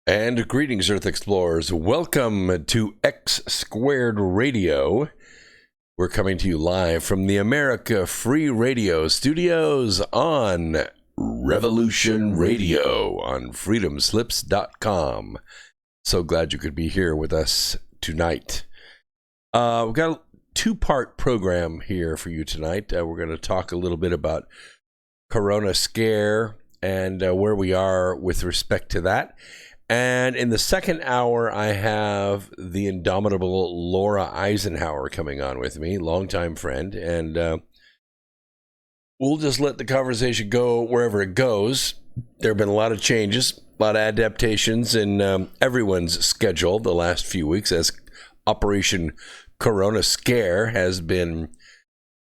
And greetings, Earth Explorers. Welcome to X Squared Radio. We're coming to you live from the America Free Radio studios on Revolution Radio on freedomslips.com. So glad you could be here with us tonight. We've got a two-part program here for you tonight. We're going to talk a little bit about Corona Scare and where we are with respect to that. And in the second hour, I have the indomitable Laura Eisenhower coming on with me, longtime friend. And we'll just let the conversation go wherever it goes. There have been a lot of changes, a lot of adaptations in everyone's schedule the last few weeks as Operation Corona Scare has been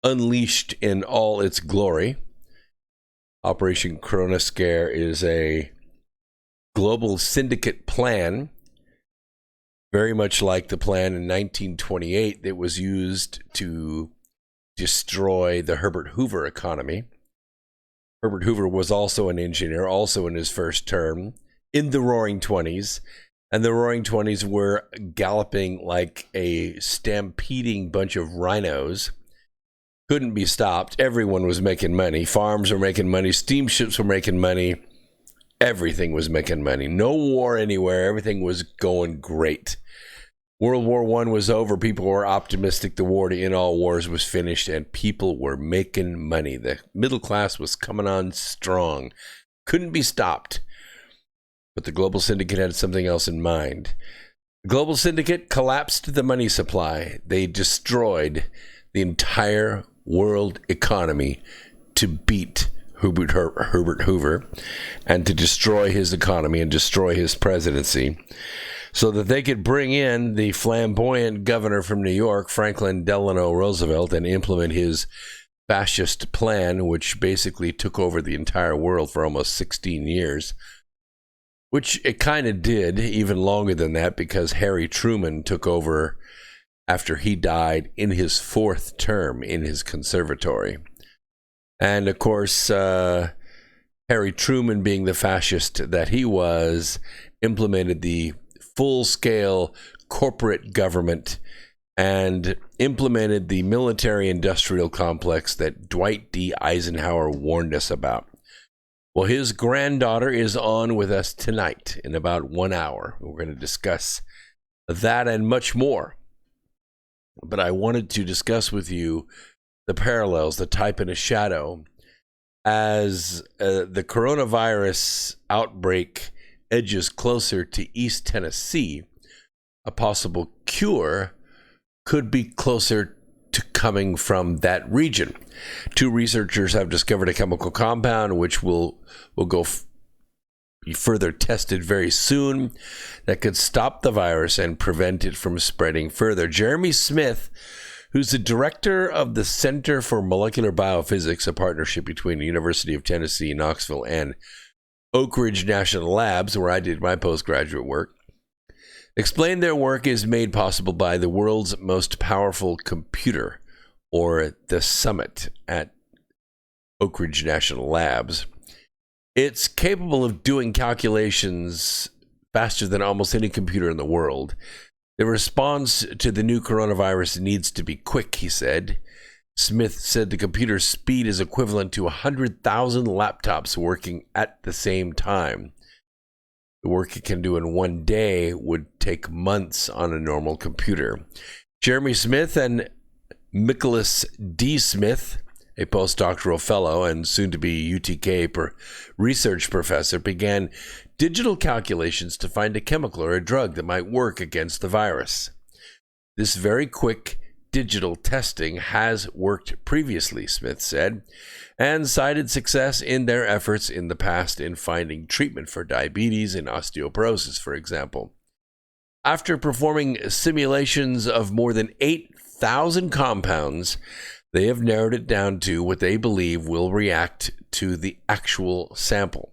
unleashed in all its glory. Operation Corona Scare is a global syndicate plan, very much like the plan in 1928 that was used to destroy the Herbert Hoover economy. Herbert Hoover was also an engineer, also in his first term, in the Roaring Twenties, and the Roaring Twenties were galloping like a stampeding bunch of rhinos. Couldn't be stopped. Everyone was making money. Farms were making money. Steamships were making money. Everything was making money. No war anywhere. Everything was going great. World War I was over. People were optimistic. The war to end all wars was finished, and people were making money. The middle class was coming on strong. Couldn't be stopped. But the Global Syndicate had something else in mind. The Global Syndicate collapsed the money supply. They destroyed the entire world economy to beat Herbert Hoover and to destroy his economy and destroy his presidency so that they could bring in the flamboyant governor from New York, Franklin Delano Roosevelt, and implement his fascist plan, which basically took over the entire world for almost 16 years, which it kind of did even longer than that because Harry Truman took over after he died in his fourth term in his conservatory. And, of course, Harry Truman, being the fascist that he was, implemented the full-scale corporate government and implemented the military-industrial complex that Dwight D. Eisenhower warned us about. Well, his granddaughter is on with us tonight in about 1 hour. We're going to discuss that and much more. But I wanted to discuss with you the parallels, the type and a shadow, as the coronavirus outbreak edges closer to East Tennessee. A possible cure could be closer to coming from that region. Two researchers have discovered a chemical compound which will go be further tested very soon that could stop the virus and prevent it from spreading further. Jeremy Smith, who's the director of the Center for Molecular Biophysics, a partnership between the University of Tennessee, Knoxville, and Oak Ridge National Labs, where I did my postgraduate work, explained their work is made possible by the world's most powerful computer, or the Summit at Oak Ridge National Labs. It's capable of doing calculations faster than almost any computer in the world. The response to the new coronavirus needs to be quick, he said. Smith said the computer's speed is equivalent to 100,000 laptops working at the same time. The work it can do in 1 day would take months on a normal computer. Jeremy Smith and Nicholas D. Smith, a postdoctoral fellow and soon-to-be UTK research professor, began digital calculations to find a chemical or a drug that might work against the virus. This very quick digital testing has worked previously, Smith said, and cited success in their efforts in the past in finding treatment for diabetes and osteoporosis, for example. After performing simulations of more than 8,000 compounds, they have narrowed it down to what they believe will react to the actual sample.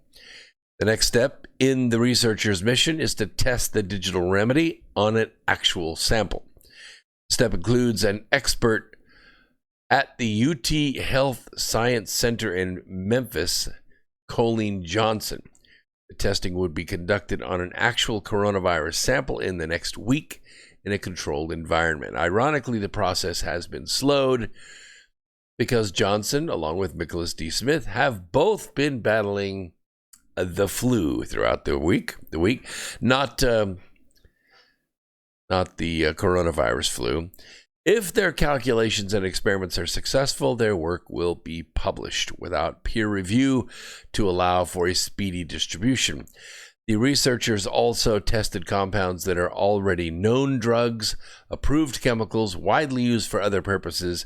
The next step in the researchers' mission is to test the digital remedy on an actual sample. The step includes an expert at the UT Health Science Center in Memphis, Colleen Johnson. The testing would be conducted on an actual coronavirus sample in the next week in a controlled environment. Ironically, the process has been slowed because Johnson, along with Nicholas D. Smith, have both been battling the flu throughout the week. Not the coronavirus flu. If their calculations and experiments are successful, their work will be published without peer review to allow for a speedy distribution. The researchers also tested compounds that are already known drugs, approved chemicals, widely used for other purposes.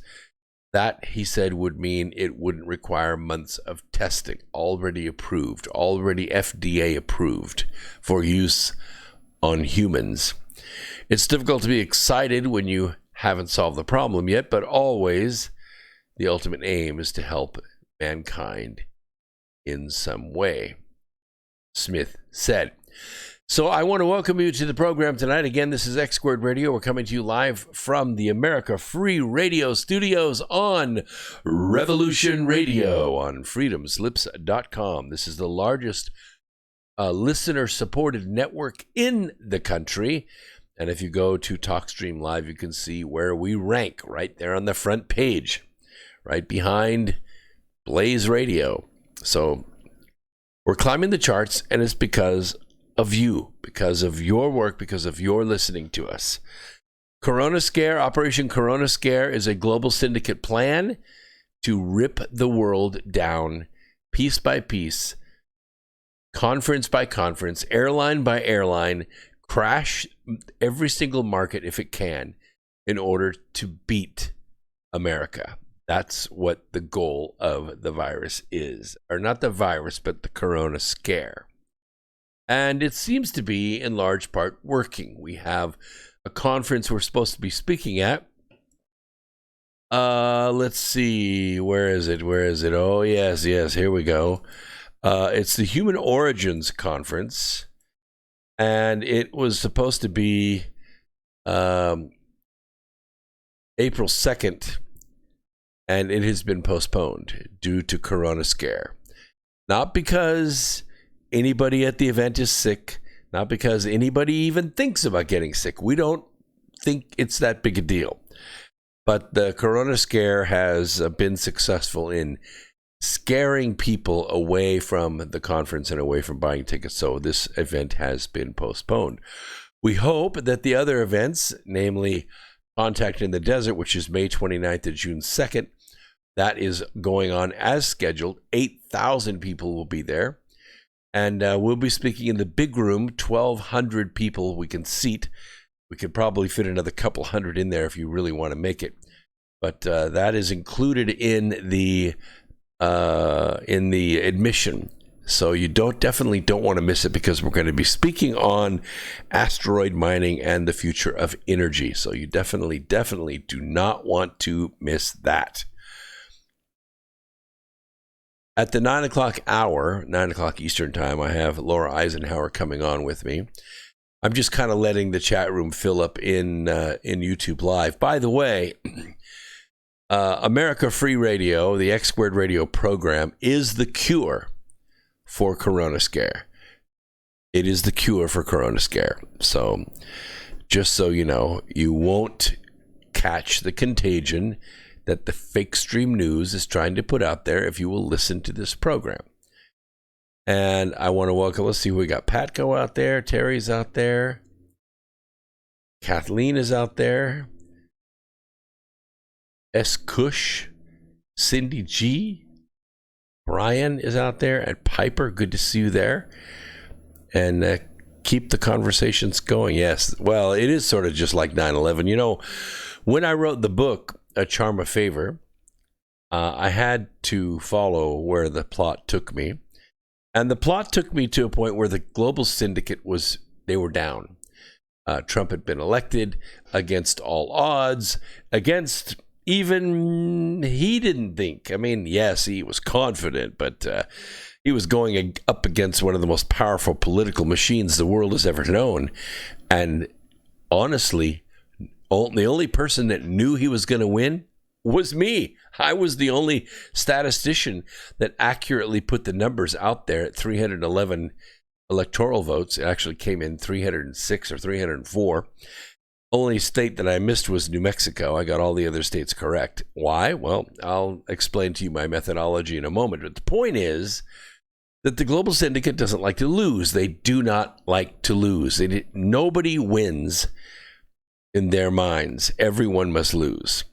That, he said, would mean it wouldn't require months of testing. Already approved, already FDA approved for use on humans. It's difficult to be excited when you haven't solved the problem yet, but always the ultimate aim is to help mankind in some way, Smith said. So I want to welcome you to the program tonight. Again, this is X Squared Radio. We're coming to you live from the America Free Radio studios on Revolution Radio on freedomslips.com. This is the largest listener-supported network in the country. And if you go to TalkStream Live, you can see where we rank right there on the front page, right behind Blaze Radio. So we're climbing the charts, and it's because of you, because of your work, because of your listening to us. Corona Scare, Operation Corona Scare, is a global syndicate plan to rip the world down piece by piece, conference by conference, airline by airline, crash every single market if it can in order to beat America. That's what the goal of the virus is. Or not the virus, but the Corona Scare. And it seems to be, in large part, working. We have a conference we're supposed to be speaking at. Let's see. Where is it? Oh, yes. Here we go. It's the Human Origins Conference. And it was supposed to be April 2nd. And it has been postponed due to Corona Scare. Not because anybody at the event is sick, not because anybody even thinks about getting sick. We don't think it's that big a deal. But the Corona Scare has been successful in scaring people away from the conference and away from buying tickets. So this event has been postponed. We hope that the other events, namely Contact in the Desert, which is May 29th to June 2nd, that is going on as scheduled. 8,000 people will be there. And we'll be speaking in the big room, 1,200 people we can seat. We could probably fit another couple hundred in there if you really want to make it. But that is included in the admission. So you definitely don't want to miss it, because we're going to be speaking on asteroid mining and the future of energy. So you definitely do not want to miss that. At the 9 o'clock hour, 9 o'clock Eastern time, I have Laura Eisenhower coming on with me. I'm just kind of letting the chat room fill up in YouTube Live. By the way, America Free Radio, the X Squared Radio program, is the cure for Corona Scare. It is the cure for Corona Scare. So just so you know, you won't catch the contagion that the fake stream news is trying to put out there if you will listen to this program. And I want to welcome, let's see who we got. Patco out there, Terry's out there, Kathleen is out there, S. Cush, Cindy G, Brian is out there, and Piper, good to see you there. And keep the conversations going. Yes, well, it is sort of just like 9/11. You know, when I wrote the book, A Charm of Favor, I had to follow where the plot took me. And the plot took me to a point where the global syndicate they were down. Trump had been elected against all odds, against even he didn't think. I mean, yes, he was confident, but he was going up against one of the most powerful political machines the world has ever known. And honestly, the only person that knew he was going to win was me. I was the only statistician that accurately put the numbers out there at 311 electoral votes. It actually came in 306 or 304. Only state that I missed was New Mexico. I got all the other states correct. Why? Well, I'll explain to you my methodology in a moment. But the point is that the global syndicate doesn't like to lose. They do not like to lose. Nobody wins in their minds. Everyone must lose.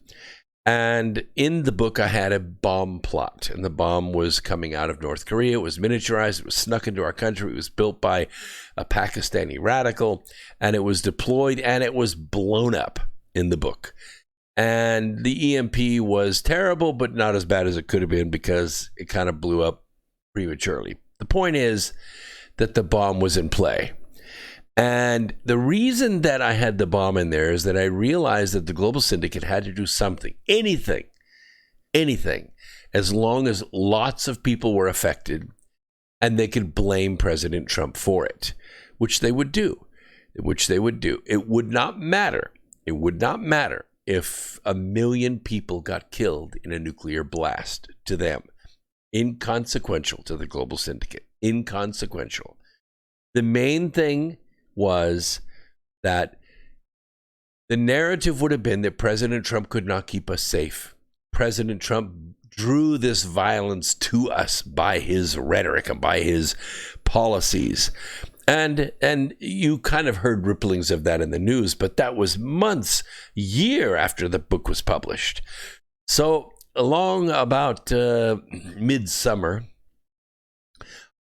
And in the book, I had a bomb plot, and the bomb was coming out of North Korea. It was miniaturized. It was snuck into our country. It was built by a Pakistani radical, and it was deployed, and it was blown up in the book. And the EMP was terrible, but not as bad as it could have been because it kind of blew up prematurely. The point is that the bomb was in play. And the reason that I had the bomb in there is that I realized that the global syndicate had to do something, anything, as long as lots of people were affected and they could blame President Trump for it, which they would do. It would not matter. It would not matter if 1 million people got killed in a nuclear blast to them. Inconsequential to the global syndicate. Inconsequential. The main thing was that the narrative would have been that President Trump could not keep us safe. President Trump drew this violence to us by his rhetoric and by his policies. And you kind of heard ripplings of that in the news, but that was months, year after the book was published. So along about midsummer,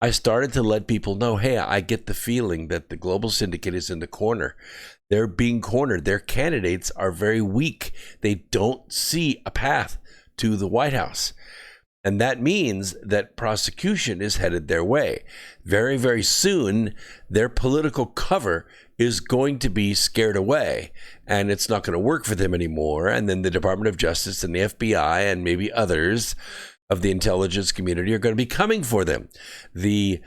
I started to let people know, hey, I get the feeling that the global syndicate is in the corner. They're being cornered. Their candidates are very weak. They don't see a path to the White House. And that means that prosecution is headed their way. Very, very soon, their political cover is going to be scared away, and it's not going to work for them anymore. And then the Department of Justice and the FBI and maybe others of the intelligence community are going to be coming for them. The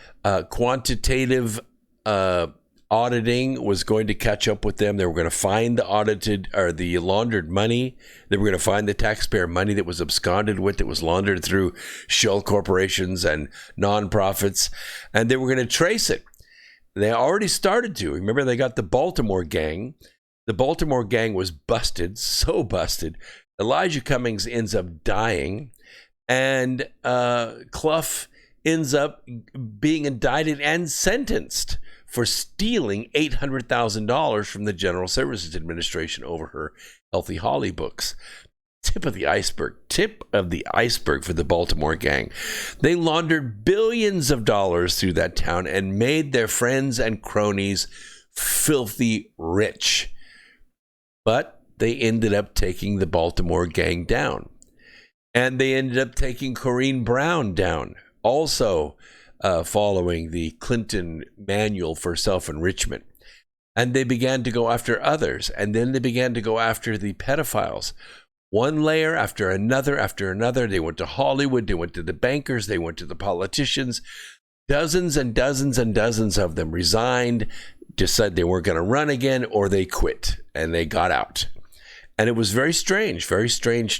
quantitative auditing was going to catch up with them. They were going to find the audited or the laundered money. They were going to find the taxpayer money that was absconded with, that was laundered through shell corporations and nonprofits, and they were going to trace it. They already started to. Remember, they got the Baltimore gang. The Baltimore gang was busted, so busted. Elijah Cummings ends up dying. And Clough ends up being indicted and sentenced for stealing $800,000 from the General Services Administration over her Healthy Holly books. Tip of the iceberg for the Baltimore gang. They laundered billions of dollars through that town and made their friends and cronies filthy rich. But they ended up taking the Baltimore gang down. And they ended up taking Corrine Brown down, also following the Clinton manual for self-enrichment. And they began to go after others. And then they began to go after the pedophiles. One layer after another after another. They went to Hollywood. They went to the bankers. They went to the politicians. Dozens and dozens and dozens of them resigned, decided they weren't going to run again, or they quit and they got out. And it was very strange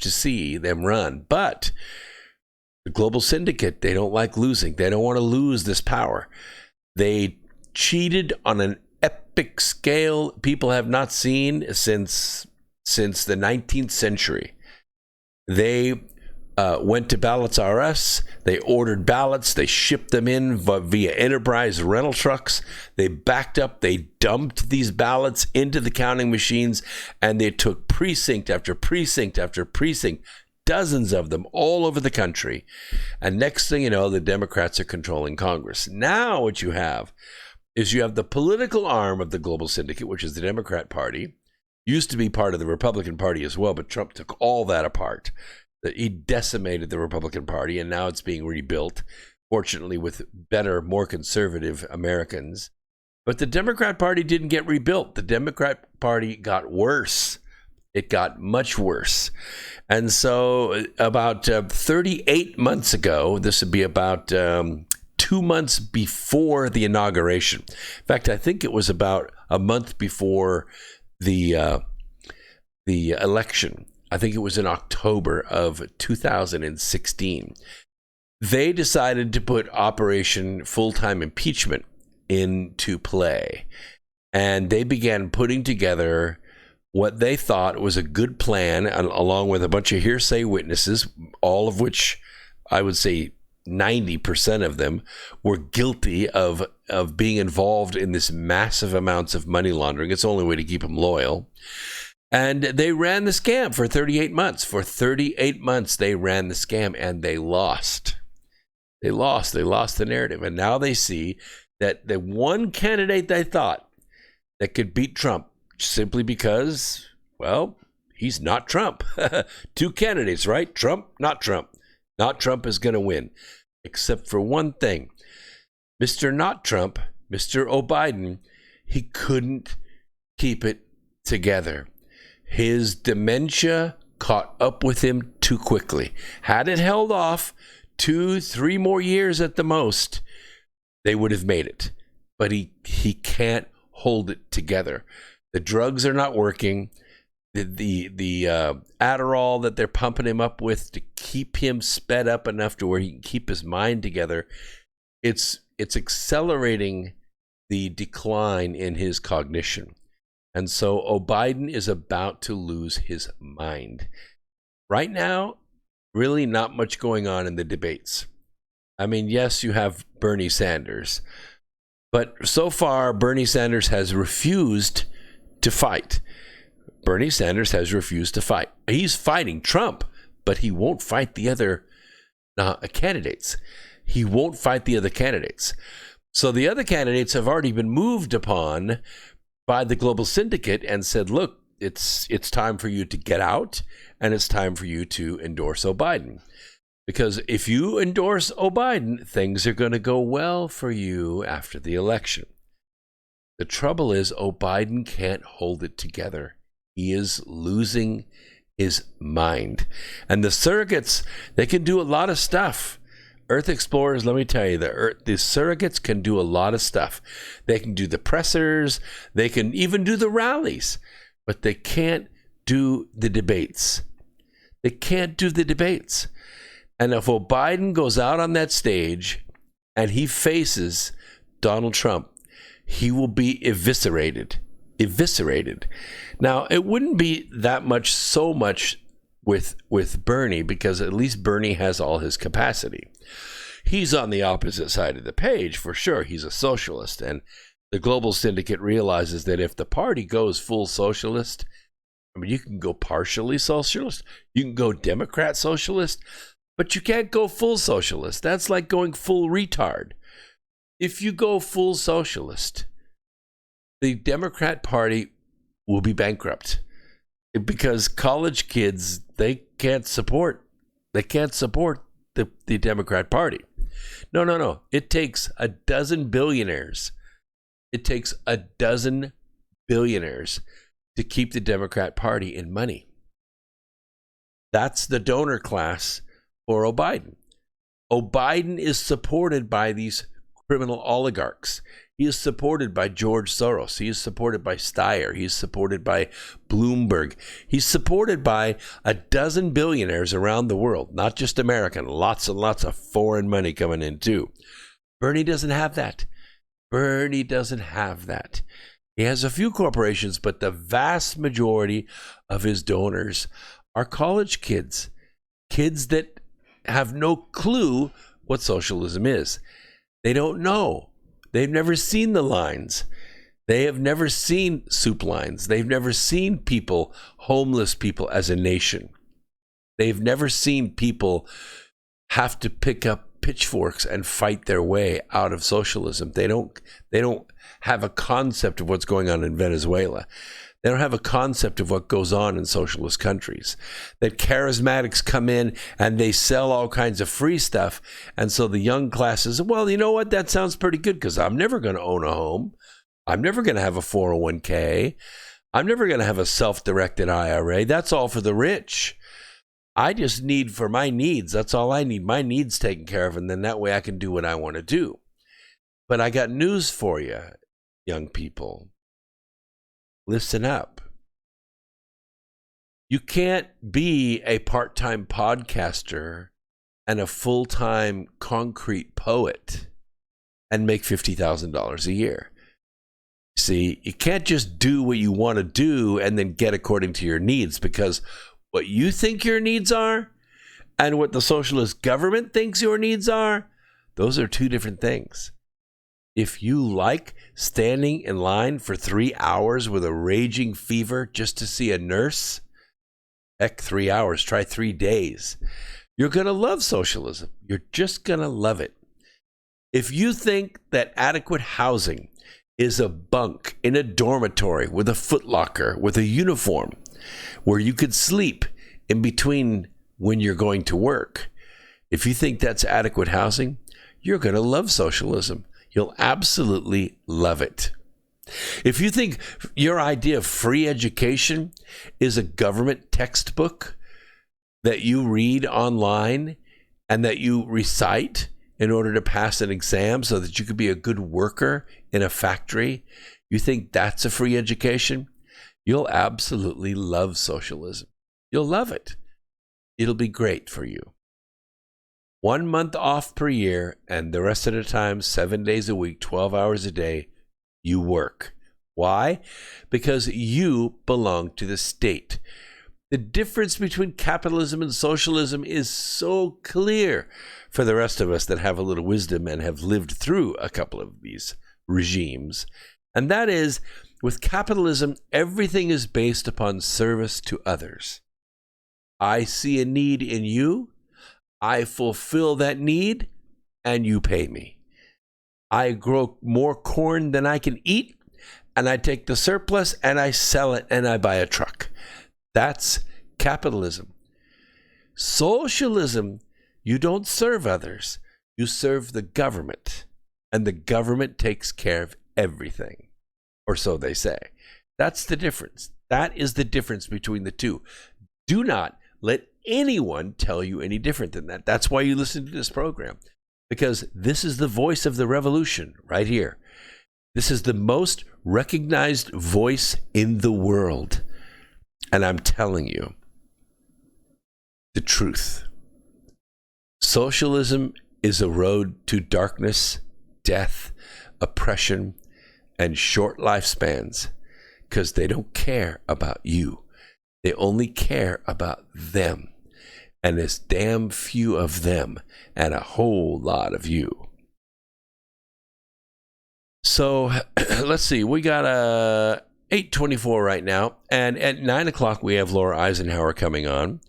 to see them run. But the global syndicate, they don't like losing. They don't want to lose this power. They cheated on an epic scale people have not seen since the 19th century. They went to Ballots R Us. They ordered ballots. They shipped them in via enterprise rental trucks. They backed up. They dumped these ballots into the counting machines, and they took precinct after precinct after precinct, dozens of them all over the country. And next thing you know, the Democrats are controlling Congress. Now what you have is you have the political arm of the global syndicate, which is the Democrat Party. Used to be part of the Republican Party as well, but Trump took all that apart. He decimated the Republican Party, and now it's being rebuilt, fortunately with better, more conservative Americans. But the Democrat Party didn't get rebuilt. The Democrat Party got worse. It got much worse. And so about 38 months ago, this would be about 2 months before the inauguration. In fact, I think it was about a month before the election. I think it was in October of 2016. They decided to put Operation Full-Time Impeachment into play. And they began putting together what they thought was a good plan, along with a bunch of hearsay witnesses, all of which I would say 90% of them were guilty of being involved in this massive amounts of money laundering. It's the only way to keep them loyal. And they ran the scam for 38 months. For 38 months, they ran the scam, and they lost. They lost the narrative. And now they see that the one candidate they thought that could beat Trump, simply because, well, he's not Trump. Two candidates, right? Trump, not Trump. Not Trump is going to win. Except for one thing. Mr. Not Trump, Mr. O'Biden, he couldn't keep it together. His dementia caught up with him too quickly. Had it held off 2-3 more years at the most, they would have made it. But he can't hold it together. The drugs are not working. The Adderall that they're pumping him up with to keep him sped up enough to where he can keep his mind together, it's accelerating the decline in his cognition. And so O'Biden is about to lose his mind. Right now, really not much going on in the debates. I mean, yes, you have Bernie Sanders, but so far Bernie Sanders has refused to fight. Bernie Sanders has refused to fight. He's fighting Trump, but he won't fight the other candidates. He won't fight the other candidates. So the other candidates have already been moved upon by the global syndicate and said, look, it's time for you to get out, and it's time for you to endorse O'Biden. Because if you endorse O'Biden, things are going to go well for you after the election. The trouble is, O'Biden can't hold it together. He is losing his mind. And the surrogates, they can do a lot of stuff. Earth Explorers, let me tell you, the surrogates can do a lot of stuff. They can do the pressers. They can even do the rallies. But they can't do the debates. They can't do the debates. And if O'Biden goes out on that stage and he faces Donald Trump, he will be eviscerated. Now, it wouldn't be so much with Bernie, because at least Bernie has all his capacity. He's on the opposite side of the page, for sure. He's a socialist, and the global syndicate realizes that if the party goes full socialist, I mean, you can go partially socialist, you can go Democrat socialist, but you can't go full socialist. That's like going full retard. If you go full socialist, the Democrat Party will be bankrupt, because college kids, they can't support the Democrat Party. No. It takes a dozen billionaires. It takes a dozen billionaires to keep the Democrat Party in money. That's the donor class for O'Biden. O'Biden is supported by these criminal oligarchs. He is supported by George Soros. He is supported by Steyer. He is supported by Bloomberg. He's supported by a dozen billionaires around the world, not just American. Lots and lots of foreign money coming in too. Bernie doesn't have that. He has a few corporations, but the vast majority of his donors are college kids. Kids that have no clue what socialism is. They don't know. They've never seen the lines. They have never seen soup lines. They've never seen people, homeless people, as a nation. They've never seen people have to pick up pitchforks and fight their way out of socialism. They don't have a concept of what's going on in Venezuela. They don't have a concept of what goes on in socialist countries. That charismatics come in and they sell all kinds of free stuff. And so the young class says, well, you know what? That sounds pretty good, because I'm never going to own a home. I'm never going to have a 401k. I'm never going to have a self-directed IRA. That's all for the rich. I just need for my needs. That's all I need. My needs taken care of. And then that way I can do what I want to do. But I got news for you, young people. Listen up. You can't be a part-time podcaster and a full-time concrete poet and make $50,000 a year. See, you can't just do what you want to do and then get according to your needs, because what you think your needs are and what the socialist government thinks your needs are, those are two different things. If you like standing in line for 3 hours with a raging fever just to see a nurse, heck, 3 hours, try 3 days. You're going to love socialism. You're just going to love it. If you think that adequate housing is a bunk in a dormitory with a footlocker, with a uniform, where you could sleep in between when you're going to work, if you think that's adequate housing, you're going to love socialism. You'll absolutely love it. If you think your idea of free education is a government textbook that you read online and that you recite in order to pass an exam so that you could be a good worker in a factory, you think that's a free education, you'll absolutely love socialism. You'll love it. It'll be great for you. 1 month off per year, and the rest of the time, 7 days a week, 12 hours a day, you work. Why? Because you belong to the state. The difference between capitalism and socialism is so clear for the rest of us that have a little wisdom and have lived through a couple of these regimes. And that is, with capitalism, everything is based upon service to others. I see a need in you, I fulfill that need, and you pay me. I grow more corn than I can eat, and I take the surplus and I sell it and I buy a truck. That's capitalism. Socialism, you don't serve others. You serve the government, and the government takes care of everything, or so they say. That's the difference. That is the difference between the two. Do not let anyone tell you any different than that. That's why you listen to this program, because this is the voice of the revolution right here. This is the most recognized voice in the world. And I'm telling you the truth. Socialism is a road to darkness, death, oppression, and short lifespans, because they don't care about you. They only care about them. And there's damn few of them and a whole lot of you. So let's see. We got 8:24 right now. And at 9 o'clock, we have Laura Eisenhower coming on.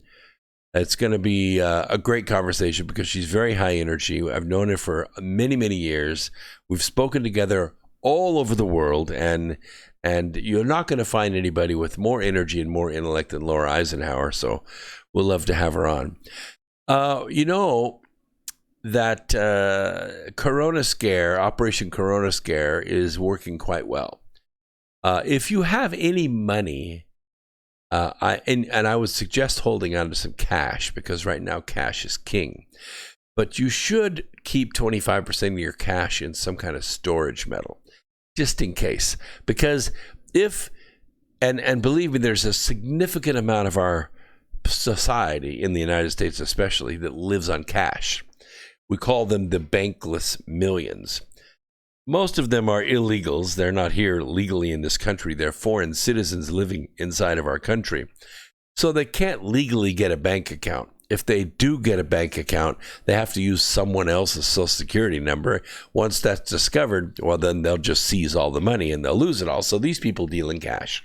It's going to be a great conversation because she's very high energy. I've known her for many, many years. We've spoken together all over the world, and you're not going to find anybody with more energy and more intellect than Laura Eisenhower, so we'll love to have her on. You know that Corona Scare, Operation Corona Scare, is working quite well. If you have any money, I would suggest holding on to some cash, because right now cash is king. But you should keep 25% of your cash in some kind of storage metal, just in case. Because if, and believe me, there's a significant amount of our society in the United States especially that lives on cash. We call them the bankless millions. Most of them are illegals. They're not here legally in this country. They're foreign citizens living inside of our country. So they can't legally get a bank account. If they do get a bank account, they have to use someone else's social security number. Once that's discovered, well, then they'll just seize all the money and they'll lose it all. So these people deal in cash.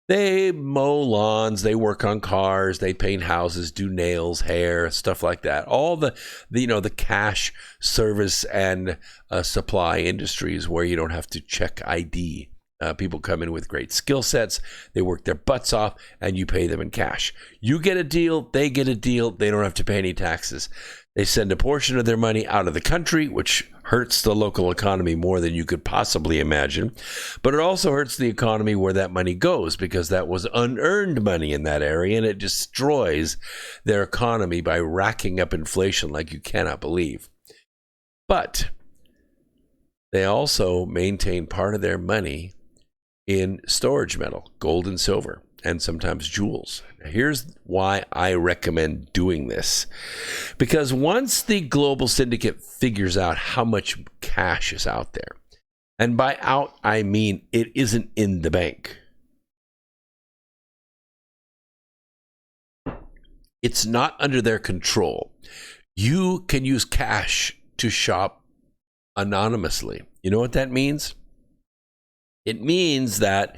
They mow lawns, they work on cars, they paint houses, do nails, hair, stuff like that. All the cash service and supply industries where you don't have to check ID. People come in with great skill sets, they work their butts off, and you pay them in cash. You get a deal, they get a deal, they don't have to pay any taxes. They send a portion of their money out of the country, which hurts the local economy more than you could possibly imagine. But it also hurts the economy where that money goes, because that was unearned money in that area, and it destroys their economy by racking up inflation like you cannot believe. But they also maintain part of their money in storage metal, gold and silver, and sometimes jewels. Now, here's why I recommend doing this. Because once the global syndicate figures out how much cash is out there. And by out, I mean it isn't in the bank. It's not under their control. You can use cash to shop anonymously. You know what that means? It means that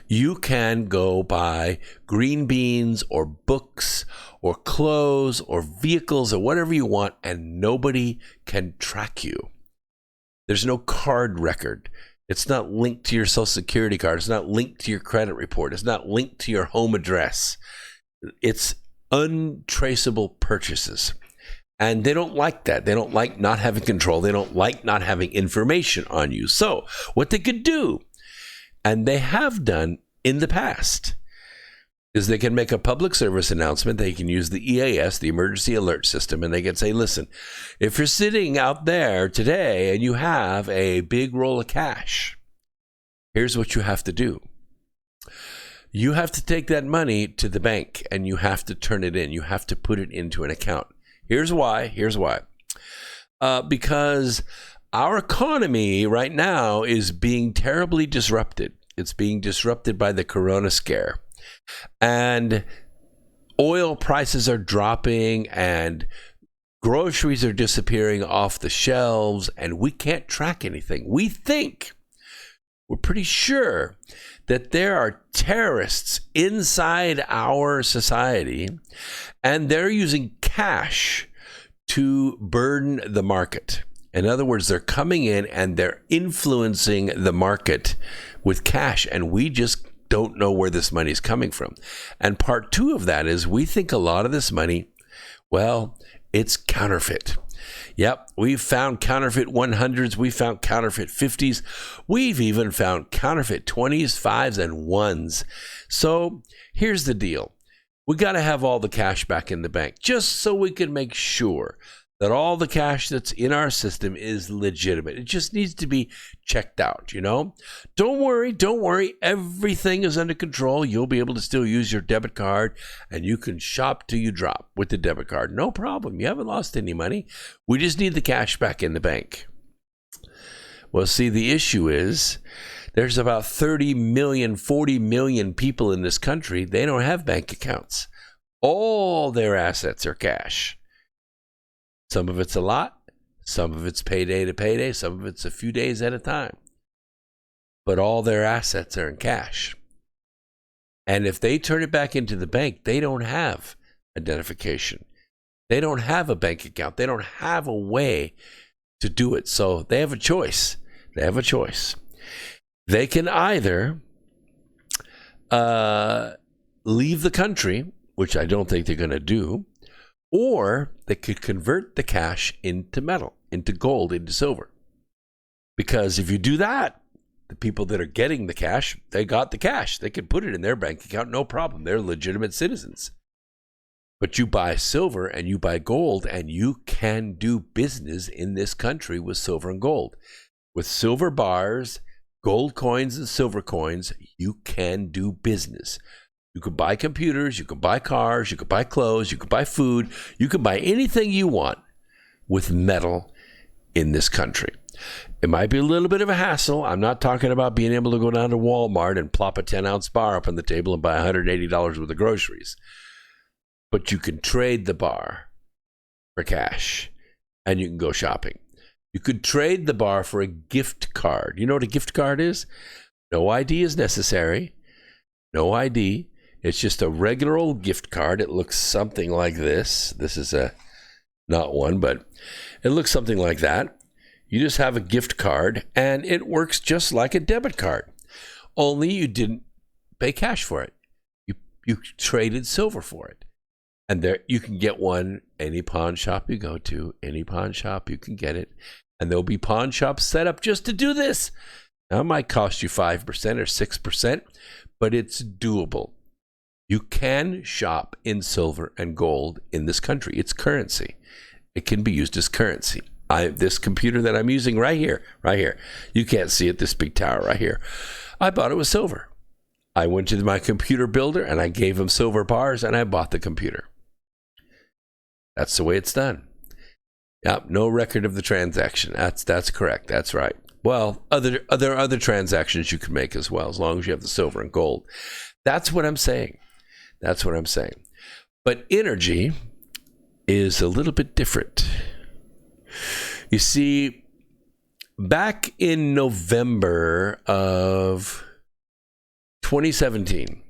you can go buy green beans or books or clothes or vehicles or whatever you want, and nobody can track you. There's no card record. It's not linked to your Social Security card. It's not linked to your credit report. It's not linked to your home address. It's untraceable purchases. And they don't like that. They don't like not having control. They don't like not having information on you. So what they could do, and they have done in the past, is they can make a public service announcement. They can use the EAS, the Emergency Alert System, and they can say, listen, if you're sitting out there today and you have a big roll of cash, here's what you have to do. You have to take that money to the bank and you have to turn it in. You have to put it into an account. Here's why. Because our economy right now is being terribly disrupted. It's being disrupted by the corona scare. And oil prices are dropping and groceries are disappearing off the shelves and we can't track anything. We're pretty sure that there are terrorists inside our society and they're using cash to burden the market. In other words, they're coming in and they're influencing the market with cash, and we just don't know where this money is coming from. And part two of that is we think a lot of this money, well, it's counterfeit. Yep, we've found counterfeit 100s, we found counterfeit 50s, we've even found counterfeit 20s, 5s, and 1s. So here's the deal. We got to have all the cash back in the bank just so we can make sure that all the cash that's in our system is legitimate. It just needs to be checked out, you know? Don't worry. Everything is under control. You'll be able to still use your debit card and you can shop till you drop with the debit card. No problem. You haven't lost any money. We just need the cash back in the bank. Well, see, the issue is there's about 30 million, 40 million people in this country. They don't have bank accounts. All their assets are cash. Some of it's a lot, some of it's payday to payday, some of it's a few days at a time. But all their assets are in cash. And if they turn it back into the bank, they don't have identification. They don't have a bank account. They don't have a way to do it. So they have a choice. They can either leave the country, which I don't think they're going to do, or they could convert the cash into metal, into gold, into silver. Because if you do that, the people that are getting the cash, they got the cash. They can put it in their bank account, no problem. They're legitimate citizens. But you buy silver and you buy gold, and you can do business in this country with silver and gold. With silver bars, gold coins, and silver coins, you can do business. You can buy computers, you can buy cars, you can buy clothes, you can buy food, you can buy anything you want with metal in this country. It might be a little bit of a hassle. I'm not talking about being able to go down to Walmart and plop a 10-ounce bar up on the table and buy $180 worth of groceries. But you can trade the bar for cash and you can go shopping. You could trade the bar for a gift card. You know what a gift card is? No ID is necessary. No ID. It's just a regular old gift card. It looks something like this. This is not one, but it looks something like that. You just have a gift card, and it works just like a debit card. Only you didn't pay cash for it. You traded silver for it. And there you can get one any pawn shop you go to, any pawn shop you can get it. And there'll be pawn shops set up just to do this. Now, it might cost you 5% or 6%, but it's doable. You can shop in silver and gold in this country. It's currency. It can be used as currency. This computer that I'm using right here. You can't see it, this big tower right here. I bought it with silver. I went to my computer builder and I gave him silver bars and I bought the computer. That's the way it's done. Yeah, no record of the transaction. That's correct. That's right. Well, there are other transactions you can make as well, as long as you have the silver and gold. That's what I'm saying. That's what I'm saying. But energy is a little bit different. You see, back in November of 2017,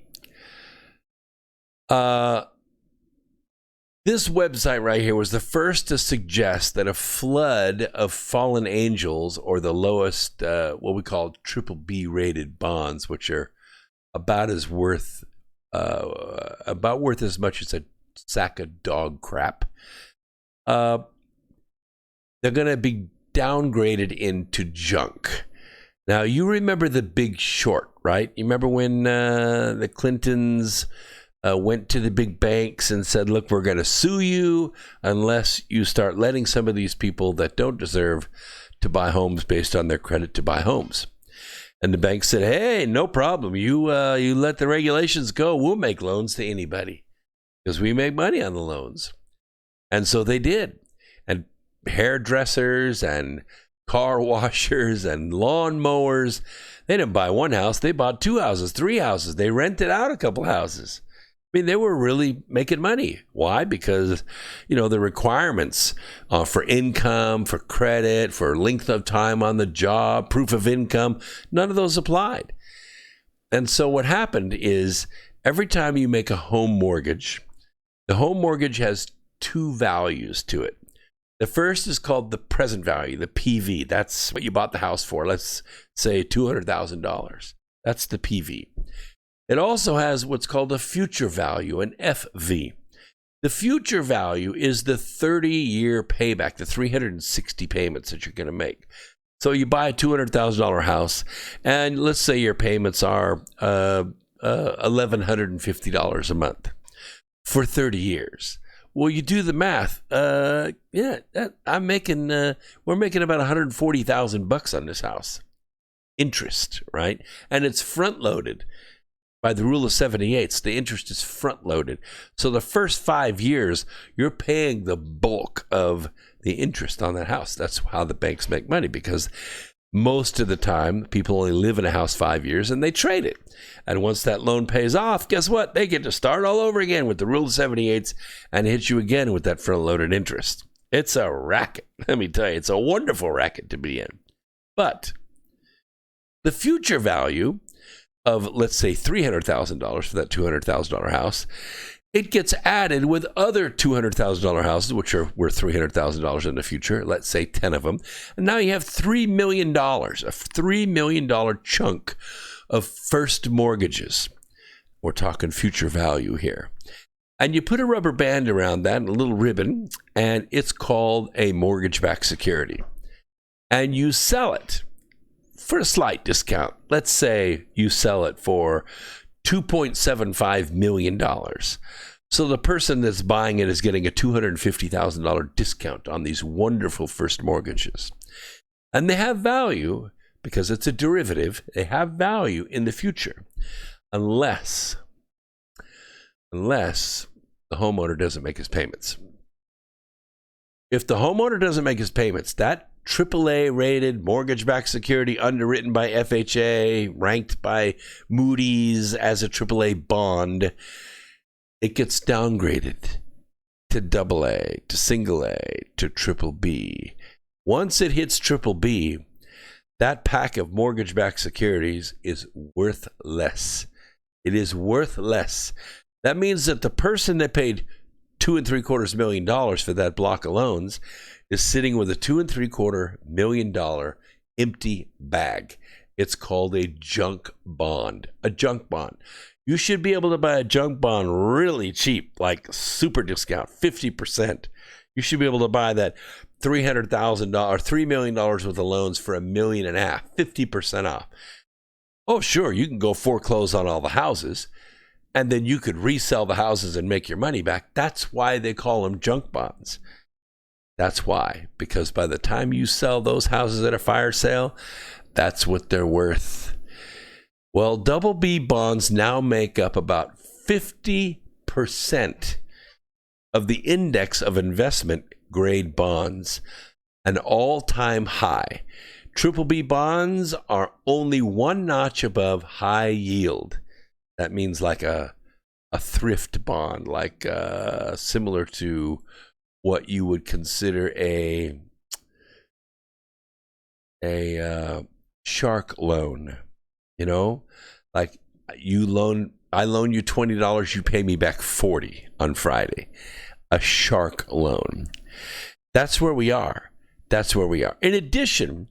this website right here was the first to suggest that a flood of fallen angels, or the lowest, what we call triple B rated bonds, which are about worth as much as a sack of dog crap, they're going to be downgraded into junk. Now, you remember The Big Short, right? You remember when the Clintons went to the big banks and said, look, we're going to sue you unless you start letting some of these people that don't deserve to buy homes based on their credit to buy homes. And the bank said, hey, no problem. You let the regulations go. We'll make loans to anybody because we make money on the loans. And so they did. And hairdressers and car washers and lawn mowers, they didn't buy one house. They bought 2 houses, 3 houses. They rented out a couple houses. I mean, they were really making money. Why? Because, the requirements for income, for credit, for length of time on the job, proof of income, none of those applied. And so what happened is every time you make a home mortgage, the home mortgage has 2 values to it. The first is called the present value, the PV. That's what you bought the house for. Let's say $200,000. That's the PV. It also has what's called a future value, an FV. The future value is the 30-year payback, the 360 payments that you're going to make. So you buy a $200,000 house, and let's say your payments are $1,150 a month for 30 years. Well, you do the math. We're making about $140,000 on this house, interest, right? And it's front loaded. By the rule of 78, the interest is front loaded. So the first 5 years, you're paying the bulk of the interest on that house. That's how the banks make money, because most of the time, people only live in a house 5 years and they trade it. And once that loan pays off, guess what? They get to start all over again with the rule of 78 and hit you again with that front loaded interest. It's a racket. Let me tell you, it's a wonderful racket to be in. But the future value of, let's say, $300,000 for that $200,000 house, it gets added with other $200,000 houses, which are worth $300,000 in the future, let's say 10 of them. And now you have $3 million, a $3 million chunk of first mortgages. We're talking future value here. And you put a rubber band around that and a little ribbon, and it's called a mortgage-backed security. And you sell it for a slight discount. Let's say you sell it for $2.75 million. So the person that's buying it is getting a $250,000 discount on these wonderful first mortgages. And they have value because it's a derivative. They have value in the future unless the homeowner doesn't make his payments. If the homeowner doesn't make his payments, that AAA rated mortgage-backed security underwritten by FHA, ranked by Moody's as a AAA bond, it gets downgraded to AA, to single A, to triple B. Once it hits triple B, that pack of mortgage-backed securities is worth less. It is worth less. That means that the person that paid $2.75 million for that block of loans is sitting with a $2.75 million empty bag. It's called a junk bond. A junk bond. You should be able to buy a junk bond really cheap, like super discount, 50%. You should be able to buy that $300,000, $3 million worth of loans for $1.5 million, 50% off. Oh, sure, you can go foreclose on all the houses, and then you could resell the houses and make your money back. That's why they call them junk bonds. That's why, because by the time you sell those houses at a fire sale, that's what they're worth. Well, double B bonds now make up about 50% of the index of investment grade bonds, an all-time high. Triple B bonds are only one notch above high yield. That means like a thrift bond, like similar to what you would consider a shark loan. You know, like I loan you $20, you pay me back $40 on Friday. A shark loan. That's where we are. In addition,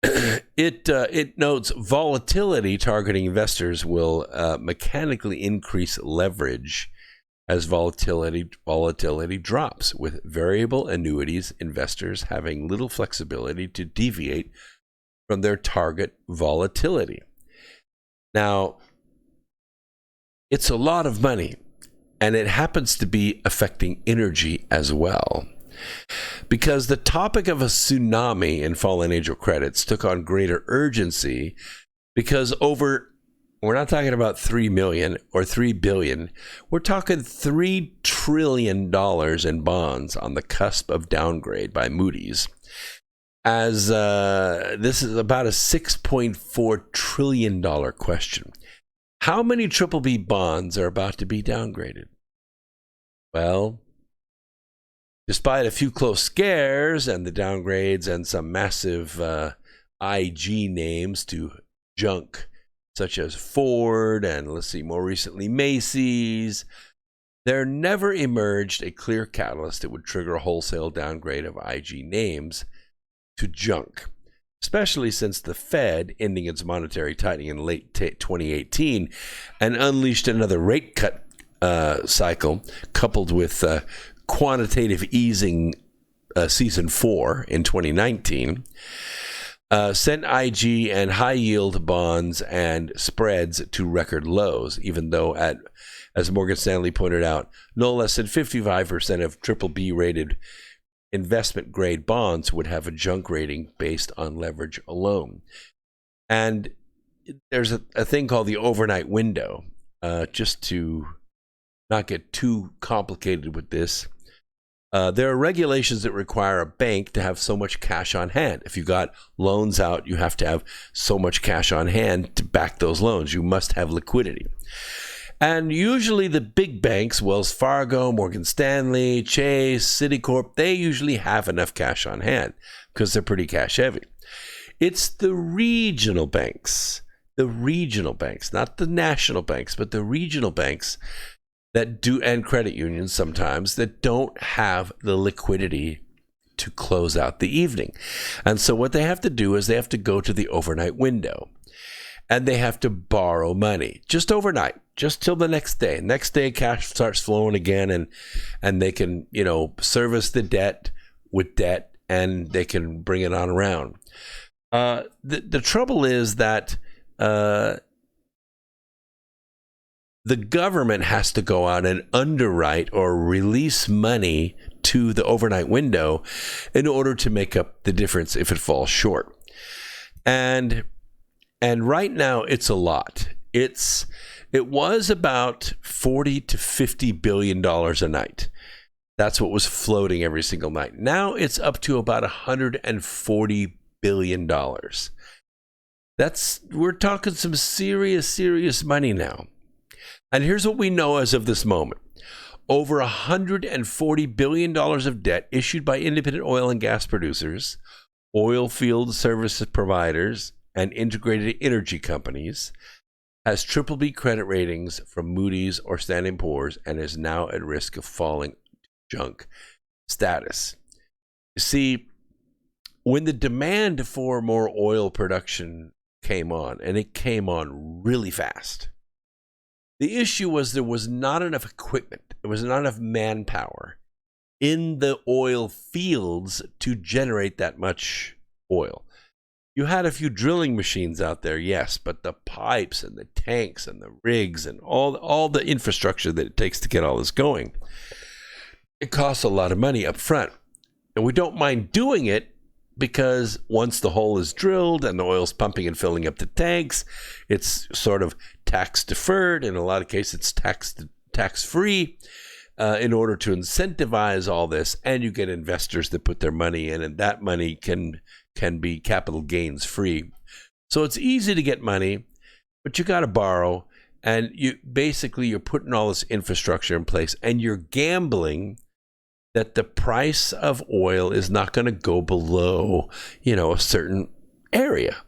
it notes volatility targeting investors will mechanically increase leverage as volatility drops, with variable annuities investors having little flexibility to deviate from their target volatility. Now, it's a lot of money, and it happens to be affecting energy as well. Because the topic of a tsunami in fallen angel credits took on greater urgency because we're not talking about 3 million or 3 billion. We're talking $3 trillion in bonds on the cusp of downgrade by Moody's. As this is about a $6.4 trillion question. How many triple B bonds are about to be downgraded? Well, despite a few close scares and the downgrades and some massive IG names to junk, such as Ford and, more recently, Macy's, there never emerged a clear catalyst that would trigger a wholesale downgrade of IG names to junk, especially since the Fed, ending its monetary tightening in late 2018 and unleashed another rate cut cycle, coupled with quantitative easing season 4 in 2019, sent IG and high yield bonds and spreads to record lows, even though, as Morgan Stanley pointed out, no less than 55% of triple B rated investment grade bonds would have a junk rating based on leverage alone. And there's a thing called the overnight window. Just to not get too complicated with this, there are regulations that require a bank to have so much cash on hand. If you got loans out, you have to have so much cash on hand to back those loans. You must have liquidity. And usually the big banks, Wells Fargo, Morgan Stanley, Chase, Citicorp, they usually have enough cash on hand because they're pretty cash heavy. It's the regional banks, not the national banks, but the regional banks that do, and credit unions sometimes, that don't have the liquidity to close out the evening. And so what they have to do is they have to go to the overnight window. And they have to borrow money just overnight, just till the next day. Next day, cash starts flowing again, and they can, service the debt with debt, and they can bring it on around. The trouble is that the government has to go out and underwrite or release money to the overnight window in order to make up the difference if it falls short. And right now, it's a lot. It was about $40 to $50 billion a night. That's what was floating every single night. Now it's up to about $140 billion. We're talking some serious money now. And here's what we know as of this moment. Over $140 billion of debt issued by independent oil and gas producers, oil field services providers, and integrated energy companies has triple B credit ratings from Moody's or Standard & Poor's and is now at risk of falling junk status. You see, when the demand for more oil production came on, and it came on really fast, the issue was there was not enough equipment, there was not enough manpower in the oil fields to generate that much oil. You had a few drilling machines out there, yes, but the pipes and the tanks and the rigs and all the infrastructure that it takes to get all this going, it costs a lot of money up front. And we don't mind doing it because once the hole is drilled and the oil's pumping and filling up the tanks, it's sort of tax deferred. In a lot of cases, it's tax free. in order to incentivize all this, and you get investors that put their money in, and that money can be capital gains free. So it's easy to get money, but you got to borrow, and you're putting all this infrastructure in place, and you're gambling that the price of oil is not going to go below, a certain area.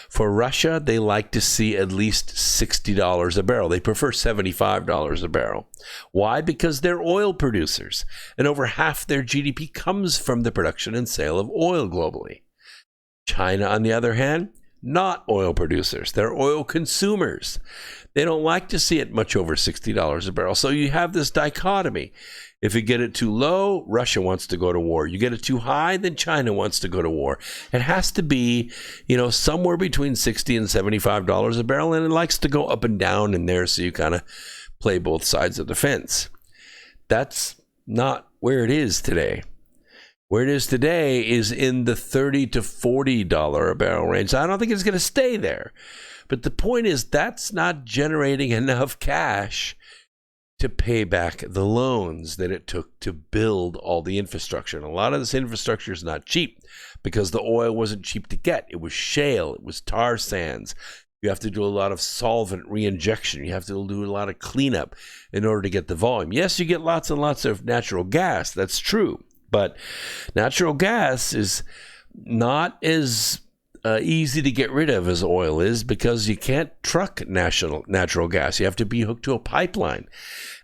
For Russia, they like to see at least $60 a barrel. They prefer $75 a barrel. Why? Because they're oil producers, and over half their GDP comes from the production and sale of oil globally. China, on the other hand, not oil producers. They're oil consumers. They don't like to see it much over $60 a barrel. So you have this dichotomy. If you get it too low, Russia wants to go to war. You get it too high, then China wants to go to war. It has to be, somewhere between $60 and $75 a barrel, and it likes to go up and down in there, so you kind of play both sides of the fence. That's not where it is today. Where it is today is in the $30 to $40 a barrel range. I don't think it's going to stay there. But the point is, that's not generating enough cash to pay back the loans that it took to build all the infrastructure. And a lot of this infrastructure is not cheap, because the oil wasn't cheap to get. It was shale. It was tar sands. You have to do a lot of solvent reinjection. You have to do a lot of cleanup in order to get the volume. Yes, you get lots and lots of natural gas. That's true. But natural gas is not as easy to get rid of as oil is, because you can't truck natural gas. You have to be hooked to a pipeline.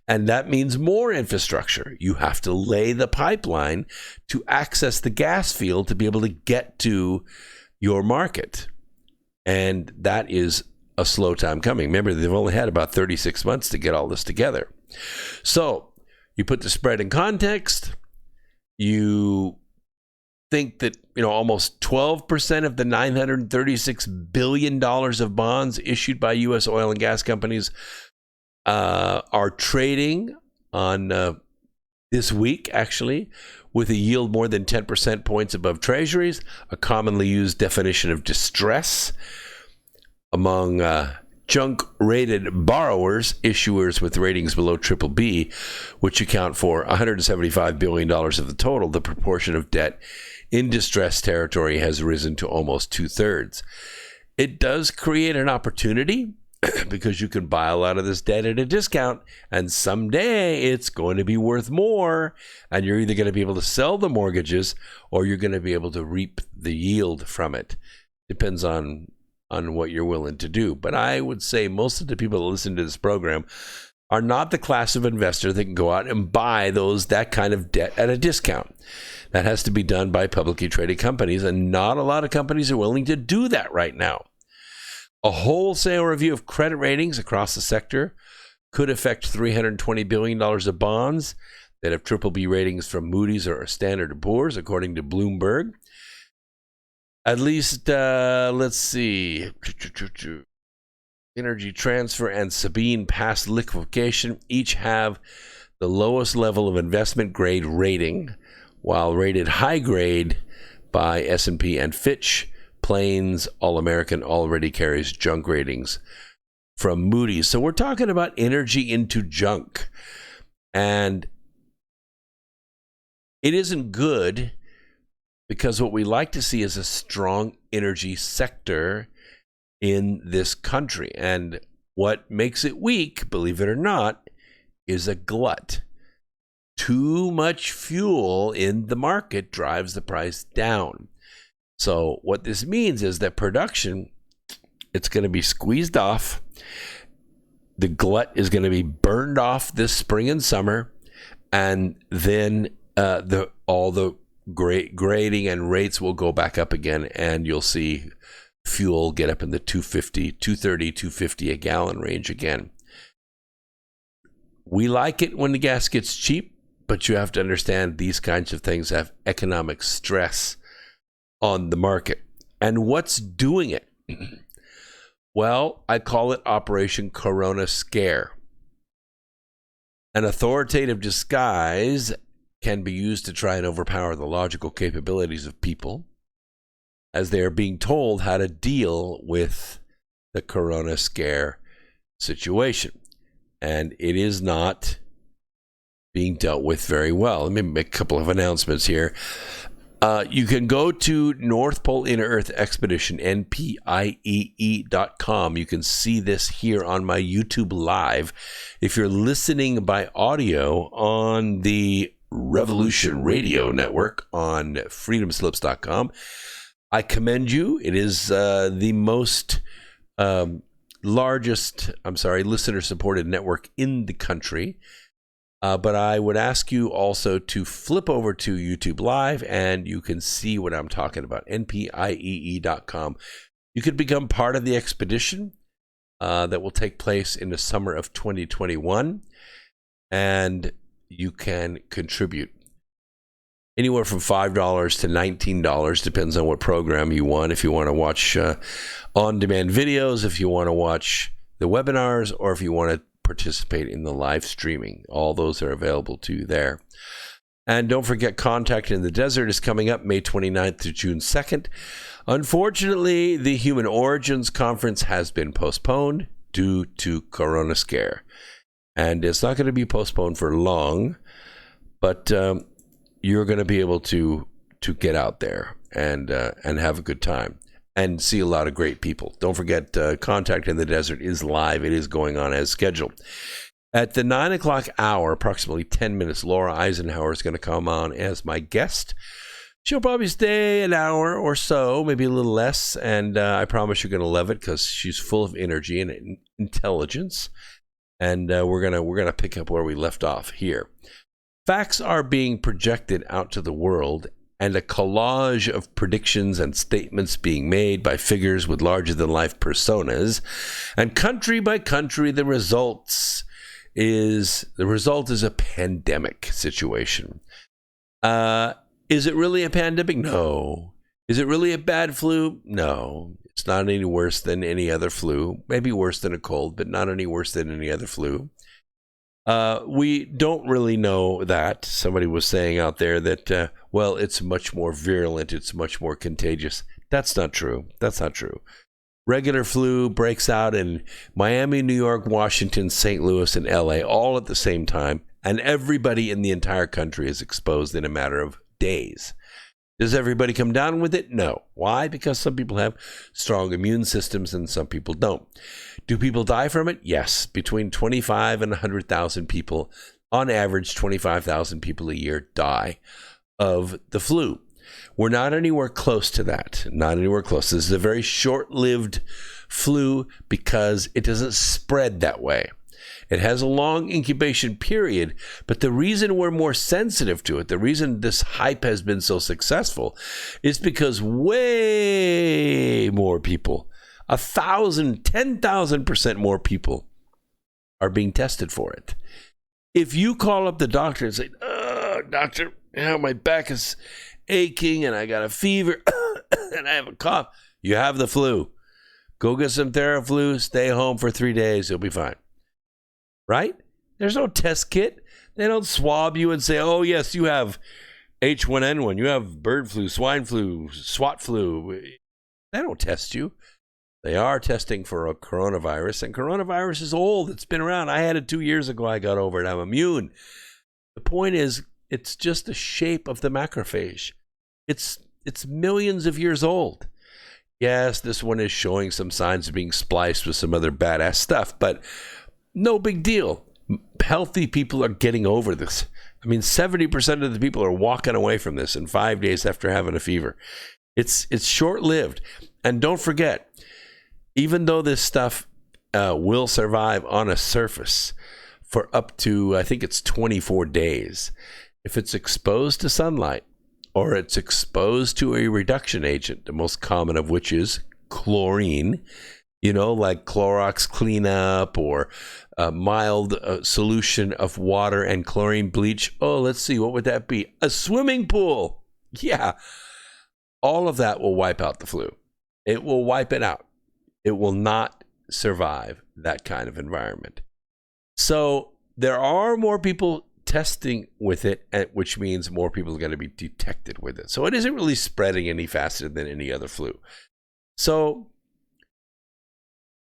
And that means more infrastructure. You have to lay the pipeline to access the gas field to be able to get to your market. And that is a slow time coming. Remember, they've only had about 36 months to get all this together. So you put the spread in context. You think that almost 12% of the $936 billion of bonds issued by U.S. oil and gas companies are trading on this week, actually, with a yield more than 10% points above treasuries, a commonly used definition of distress among junk-rated borrowers, issuers with ratings below BBB, which account for $175 billion of the total. The proportion of debt in distress territory has risen to almost 2/3. It does create an opportunity, because you can buy a lot of this debt at a discount, and someday it's going to be worth more, and you're either going to be able to sell the mortgages, or you're going to be able to reap the yield from it. Depends on what you're willing to do. But I would say most of the people that listen to this program are not the class of investor that can go out and buy that kind of debt at a discount. That has to be done by publicly traded companies, and not a lot of companies are willing to do that right now. A wholesale review of credit ratings across the sector could affect $320 billion of bonds that have BBB ratings from Moody's or Standard & Poor's, according to Bloomberg. At least, let's see, Energy Transfer and Sabine Pass Liquefaction each have the lowest level of investment grade rating, while rated high grade by S&P and Fitch. Plains All-American already carries junk ratings from Moody's. So we're talking about energy into junk. And it isn't good, because what we like to see is a strong energy sector in this country. And what makes it weak, believe it or not, is a glut. Too much fuel in the market drives the price down. So what this means is that production, it's going to be squeezed off. The glut is going to be burned off this spring and summer, and then all the grading and rates will go back up again, and you'll see fuel get up in the $2.30, $2.50 a gallon range again. We like it when the gas gets cheap, but you have to understand these kinds of things have economic stress on the market. And what's doing it? Well, I call it Operation Corona Scare. An authoritative disguise can be used to try and overpower the logical capabilities of people as they are being told how to deal with the Corona Scare situation. And it is not being dealt with very well. Let me make a couple of announcements here. You can go to North Pole Inner Earth Expedition, NPIEE.com. You can see this here on my YouTube Live. If you're listening by audio on the Revolution Radio Network on freedomslips.com, I commend you. It is the most listener-supported network in the country. But I would ask you also to flip over to YouTube Live, and you can see what I'm talking about, npiee.com. You could become part of the expedition that will take place in the summer of 2021, and you can contribute anywhere from $5 to $19, depends on what program you want. If you want to watch on-demand videos, if you want to watch the webinars, or if you want to participate in the live streaming, all those are available to you there. And don't forget, Contact in the Desert is coming up May 29th to June 2nd. Unfortunately, the Human Origins Conference has been postponed due to Corona scare. And it's not going to be postponed for long, but you're going to be able to get out there and have a good time and see a lot of great people. Don't forget, Contact in the Desert is live. It is going on as scheduled. At the 9 o'clock hour, approximately 10 minutes, Laura Eisenhower is going to come on as my guest. She'll probably stay an hour or so, maybe a little less, and I promise you're going to love it because she's full of energy and intelligence. And we're gonna pick up where we left off here. Facts are being projected out to the world, and a collage of predictions and statements being made by figures with larger-than-life personas. And country by country, the result is a pandemic situation. Is it really a pandemic? No. Is it really a bad flu? No. It's not any worse than any other flu. Maybe worse than a cold, but not any worse than any other flu. We don't really know that. Somebody was saying out there that, well, it's much more virulent. It's much more contagious. That's not true. That's not true. Regular flu breaks out in Miami, New York, Washington, St. Louis, and LA all at the same time. And everybody in the entire country is exposed in a matter of days. Does everybody come down with it? No. Why? Because some people have strong immune systems and some people don't. Do people die from it? Yes. Between 25 and 100,000 people, on average, 25,000 people a year die of the flu. We're not anywhere close to that. Not anywhere close. This is a very short-lived flu because it doesn't spread that way. It has a long incubation period, but the reason we're more sensitive to it, the reason this hype has been so successful, is because way more people, 1,000, 10,000% more people are being tested for it. If you call up the doctor and say, "Oh, doctor, my back is aching and I got a fever and I have a cough," you have the flu. Go get some Theraflu, stay home for 3 days, you'll be fine. Right? There's no test kit. They don't swab you and say, "Oh, yes, you have H1N1, you have bird flu, swine flu, SWAT flu." They don't test you. They are testing for a coronavirus, and coronavirus is old. It's been around. I had it 2 years ago. I got over it. I'm immune. The point is, it's just the shape of the macrophage. It's millions of years old. Yes, this one is showing some signs of being spliced with some other badass stuff, but no big deal. Healthy people are getting over this. I mean, 70% of the people are walking away from this in 5 days after having a fever. It's short-lived. And don't forget, even though this stuff will survive on a surface for up to, I think it's 24 days, if it's exposed to sunlight or it's exposed to a reduction agent, the most common of which is chlorine, like Clorox cleanup or a mild solution of water and chlorine bleach. Oh, let's see, what would that be? A swimming pool. Yeah. All of that will wipe out the flu. It will wipe it out. It will not survive that kind of environment. So there are more people testing with it, which means more people are going to be detected with it. So it isn't really spreading any faster than any other flu. So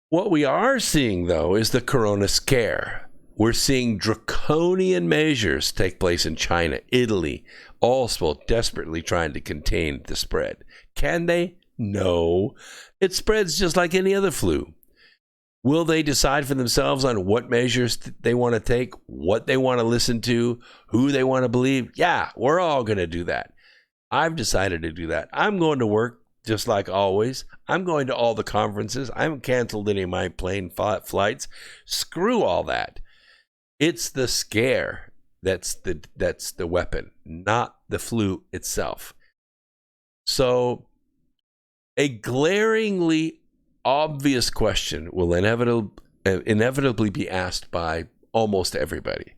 what we are seeing, though, is the corona scare. We're seeing draconian measures take place in China, Italy, all still desperately trying to contain the spread. Can they? No. It spreads just like any other flu. Will they decide for themselves on what measures they want to take, what they want to listen to, who they want to believe? Yeah, we're all going to do that. I've decided to do that. I'm going to work just like always. I'm going to all the conferences. I haven't canceled any of my plane flights. Screw all that. It's the scare that's the weapon, not the flu itself. So a glaringly obvious question will inevitably be asked by almost everybody.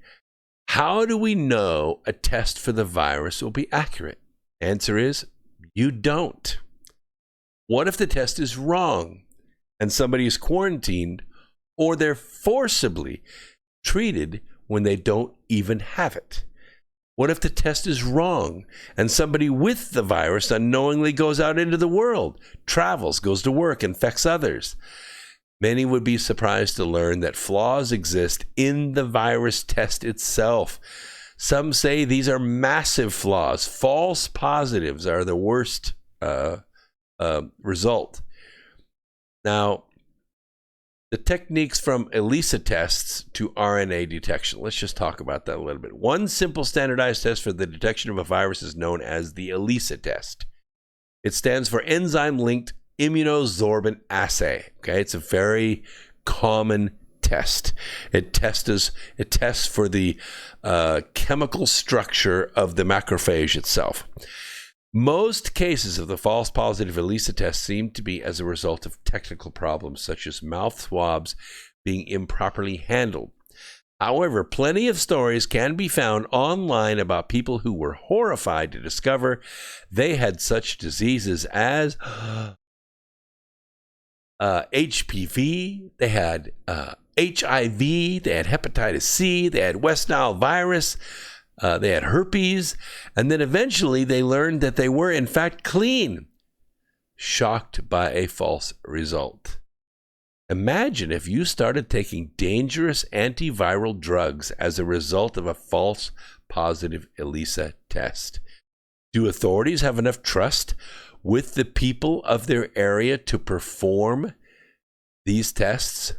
How do we know a test for the virus will be accurate? Answer is, you don't. What if the test is wrong and somebody is quarantined, or they're forcibly treated when they don't even have it? What if the test is wrong and somebody with the virus unknowingly goes out into the world, travels, goes to work, infects others? Many would be surprised to learn that flaws exist in the virus test itself. Some say these are massive flaws. False positives are the worst result. Now, the techniques from ELISA tests to RNA detection. Let's just talk about that a little bit. One simple standardized test for the detection of a virus is known as the ELISA test. It stands for Enzyme-Linked Immunosorbent Assay. Okay, it's a very common test. It tests for the chemical structure of the macrophage itself. Most cases of the false positive ELISA test seem to be as a result of technical problems such as mouth swabs being improperly handled. However, plenty of stories can be found online about people who were horrified to discover they had such diseases as HPV, they had HIV, they had hepatitis C, they had West Nile virus, they had herpes, and then eventually they learned that they were in fact clean, shocked by a false result. Imagine if you started taking dangerous antiviral drugs as a result of a false positive ELISA test. Do authorities have enough trust with the people of their area to perform these tests?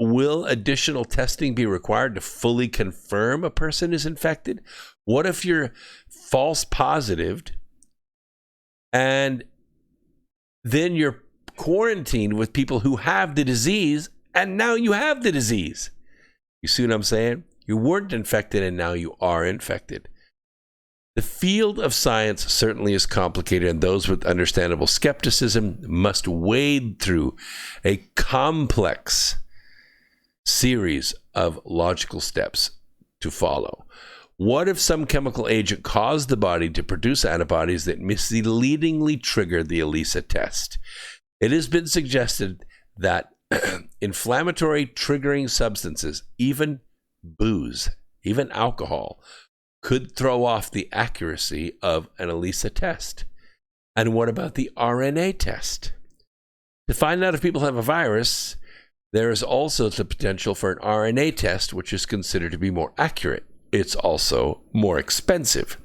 Will additional testing be required to fully confirm a person is infected? What if you're false positive and then you're quarantined with people who have the disease and now you have the disease? You see what I'm saying? You weren't infected and now you are infected. The field of science certainly is complicated, and those with understandable skepticism must wade through a complex series of logical steps to follow. What if some chemical agent caused the body to produce antibodies that misleadingly trigger the ELISA test? It has been suggested that inflammatory triggering substances, even booze, even alcohol, could throw off the accuracy of an ELISA test. And what about the RNA test? To find out if people have a virus, there is also the potential for an RNA test, which is considered to be more accurate. It's also more expensive.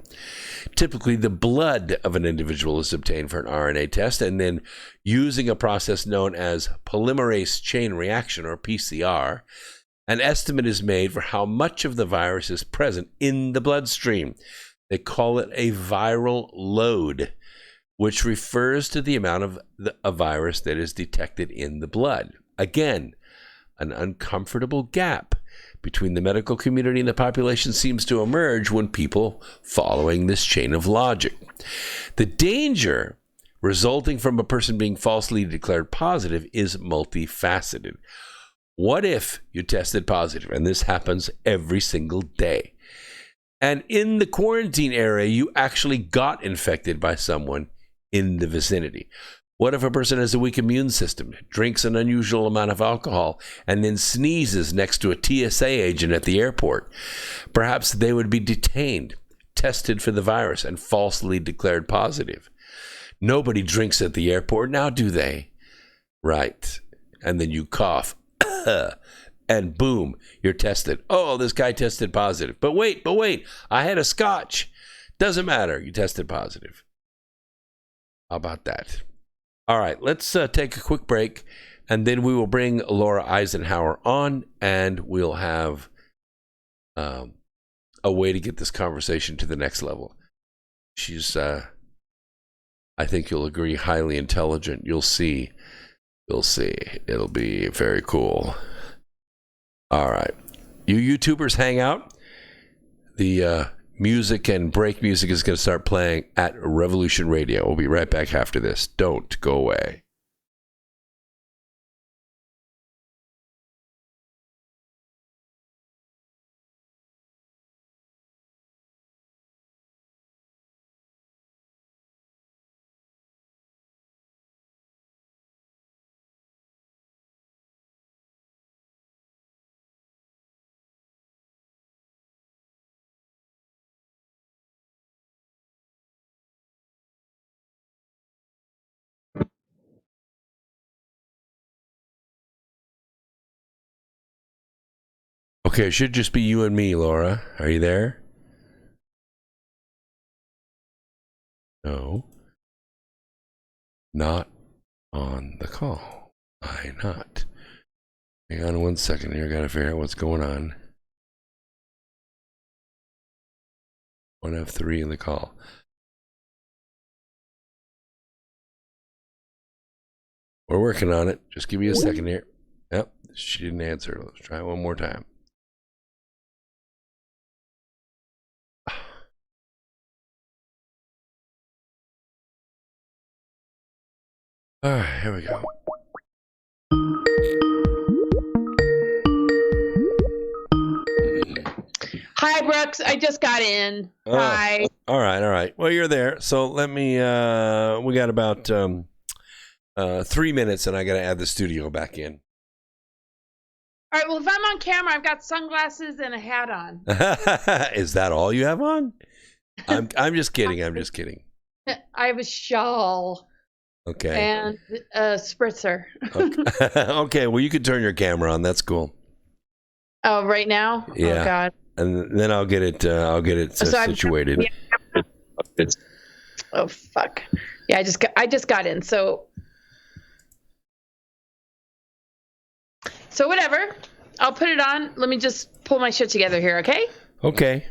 Typically, the blood of an individual is obtained for an RNA test, and then using a process known as polymerase chain reaction, or PCR, an estimate is made for how much of the virus is present in the bloodstream. They call it a viral load, which refers to the amount of a virus that is detected in the blood. Again, an uncomfortable gap between the medical community and the population seems to emerge when people following this chain of logic. The danger resulting from a person being falsely declared positive is multifaceted. What if you tested positive, and this happens every single day, and in the quarantine area you actually got infected by someone in the vicinity? What if a person has a weak immune system, drinks an unusual amount of alcohol, and then sneezes next to a TSA agent at the airport? Perhaps they would be detained, tested for the virus, and falsely declared positive. Nobody drinks at the airport now, do they? Right. And then you cough. and boom, you're tested. Oh, this guy tested positive. But wait, I had a scotch. Doesn't matter. You tested positive. How about that? All right, let's take a quick break, and then we will bring Laura Eisenhower on, and we'll have a way to get this conversation to the next level. She's, I think you'll agree, highly intelligent. You'll see. It'll be very cool. All right. You YouTubers hang out. The music and break music is going to start playing at Revolution Radio. We'll be right back after this. Don't go away. Okay, it should just be you and me, Laura. Are you there? No. Not on the call. Why not? Hang on 1 second here. Got to figure out what's going on. 1F3 in the call. We're working on it. Just give me a second here. Yep, she didn't answer. Let's try it one more time. All right, here we go. Hi, Brooks. I just got in. Hi. All right. Well, you're there. So let me, we got about 3 minutes and I got to add the studio back in. All right. Well, if I'm on camera, I've got sunglasses and a hat on. Is that all you have on? I'm just kidding. I have a shawl. Okay. And a spritzer. Okay. Okay. Well, you can turn your camera on. That's cool. Oh, right now? Yeah. Oh, God. And then I'll get it situated. Oh, fuck. Yeah, I just got in. So whatever. I'll put it on. Let me just pull my shit together here, okay? Okay.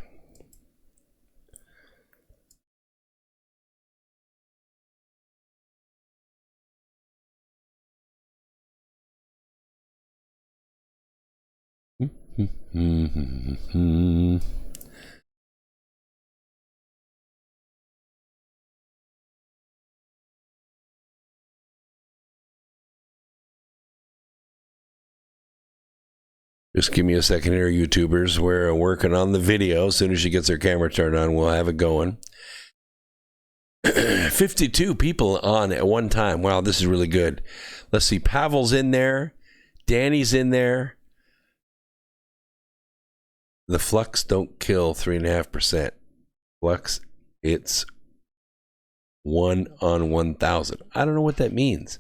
Just give me a second here, YouTubers. We're working on the video. As soon as she gets her camera turned on, we'll have it going. 52 people on at one time. Wow, this is really good. Let's see. Pavel's in there. Danny's in there. The flux don't kill 3.5%. Flux, it's 1 on 1,000. I don't know what that means.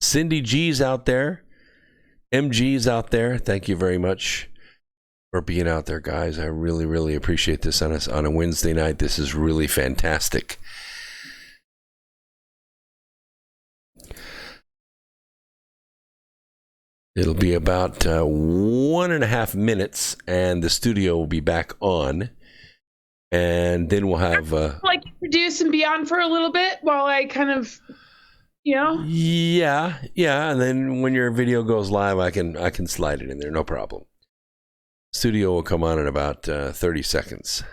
Cindy G's out there. MG's out there. Thank you very much for being out there, guys. I really, really appreciate this on a Wednesday night. This is really fantastic. It'll be about 1.5 minutes, and the studio will be back on. And then we'll have like produce and be on for a little bit while I kind of, Yeah. And then when your video goes live, I can slide it in there, no problem. Studio will come on in about 30 seconds.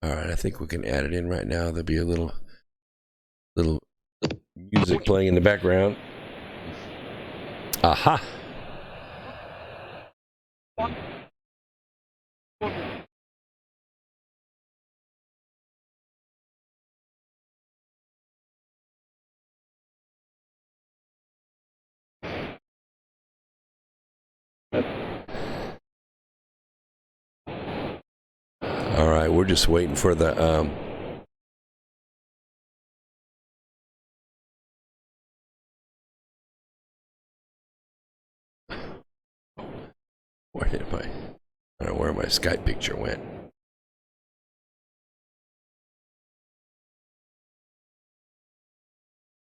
All right, I think we can add it in right now. There'll be a little music playing in the background. Aha. All right, we're just waiting for the where did my, I don't know where my Skype picture went.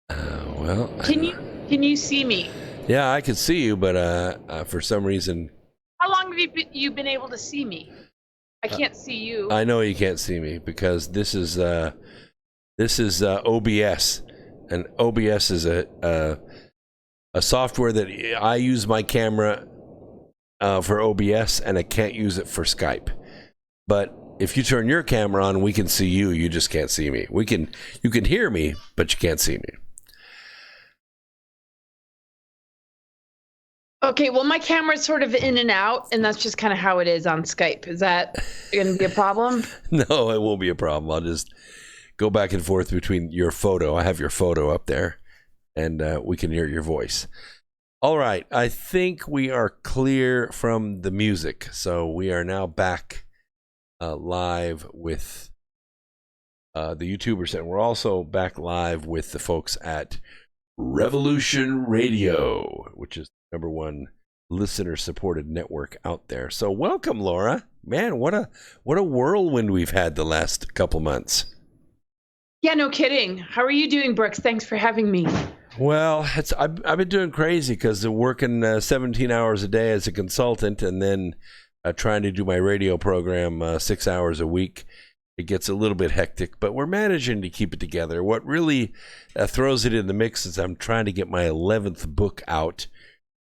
Well, Can you see me? Yeah, I can see you, but for some reason, How long have you been able to see me? I can't see you. I know you can't see me because this is OBS, and OBS is a software that I use my camera for OBS, and I can't use it for Skype. But if you turn your camera on, we can see you. You just can't see me. You can hear me, but you can't see me. Okay, well, my camera's sort of in and out, and that's just kind of how it is on Skype. Is that going to be a problem? No, it won't be a problem. I'll just go back and forth between your photo. I have your photo up there, and we can hear your voice. All right, I think we are clear from the music, so we are now back live with the YouTubers, and we're also back live with the folks at Revolution Radio, which is the #1 listener-supported network out there. So welcome, Laura. Man, what a whirlwind we've had the last couple months. Yeah, no kidding. How are you doing, Brooks? Thanks for having me. Well, I've been doing crazy because working 17 hours a day as a consultant, and then trying to do my radio program 6 hours a week. It gets a little bit hectic, but we're managing to keep it together. What really throws it in the mix is I'm trying to get my 11th book out.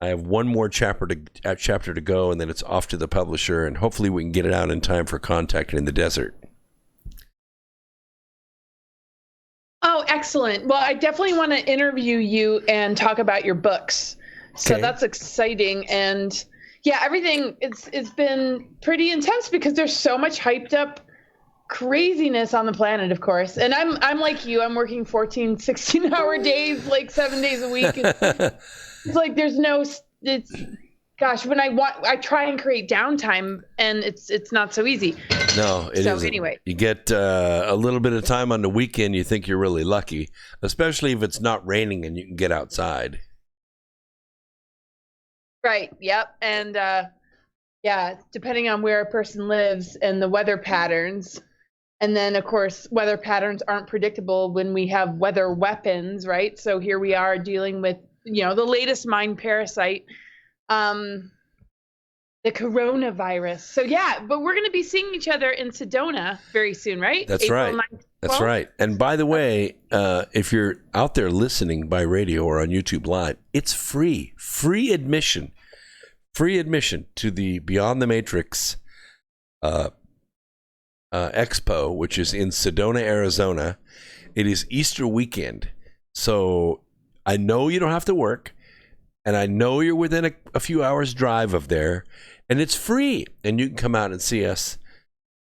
I have one more chapter to go, and then it's off to the publisher, and hopefully we can get it out in time for Contact in the Desert. Oh, excellent. Well, I definitely want to interview you and talk about your books. So Okay. that's exciting. And yeah, everything it's been pretty intense because there's so much hyped up craziness on the planet, of course. And I'm like you, I'm working 14, 16-hour days, like 7 days a week. It's like gosh, when I try and create downtime, and it's not so easy. No, it isn't. Anyway, You get a little bit of time on the weekend, you think you're really lucky, especially if it's not raining and you can get outside. right. Yep. And yeah, depending on where a person lives and the weather patterns. And then, of course, weather patterns aren't predictable when we have weather weapons, right? So here we are dealing with, the latest mind parasite, the coronavirus. So yeah, but we're going to be seeing each other in Sedona very soon, right? That's April right. 9th, That's 12th? right. And by the way, if you're out there listening by radio or on YouTube Live, it's free admission to the Beyond the Matrix Expo, which is in Sedona, Arizona. It is Easter weekend, so I know you don't have to work, and I know you're within a few hours drive of there, and it's free, and you can come out and see us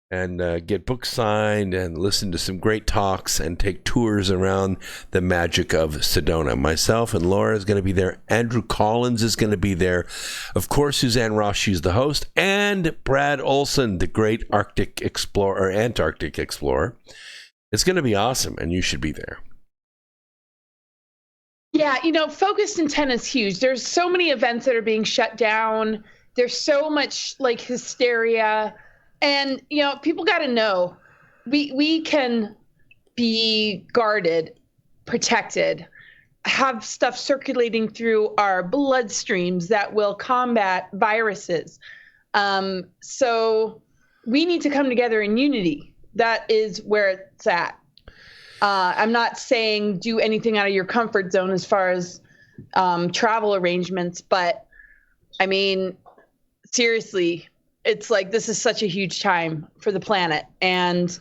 and get books signed and listen to some great talks and take tours around the magic of Sedona. Myself and Laura is going to be there. Andrew Collins is going to be there. Of course, Suzanne Ross, she's the host. And Brad Olson, the great Antarctic explorer. It's going to be awesome, and you should be there. Yeah, focused intent is huge. There's so many events that are being shut down. There's so much like hysteria. And, people got to know we can be guarded, protected, have stuff circulating through our bloodstreams that will combat viruses. So we need to come together in unity. That is where it's at. I'm not saying do anything out of your comfort zone as far as travel arrangements, but I mean, seriously, it's like this is such a huge time for the planet, and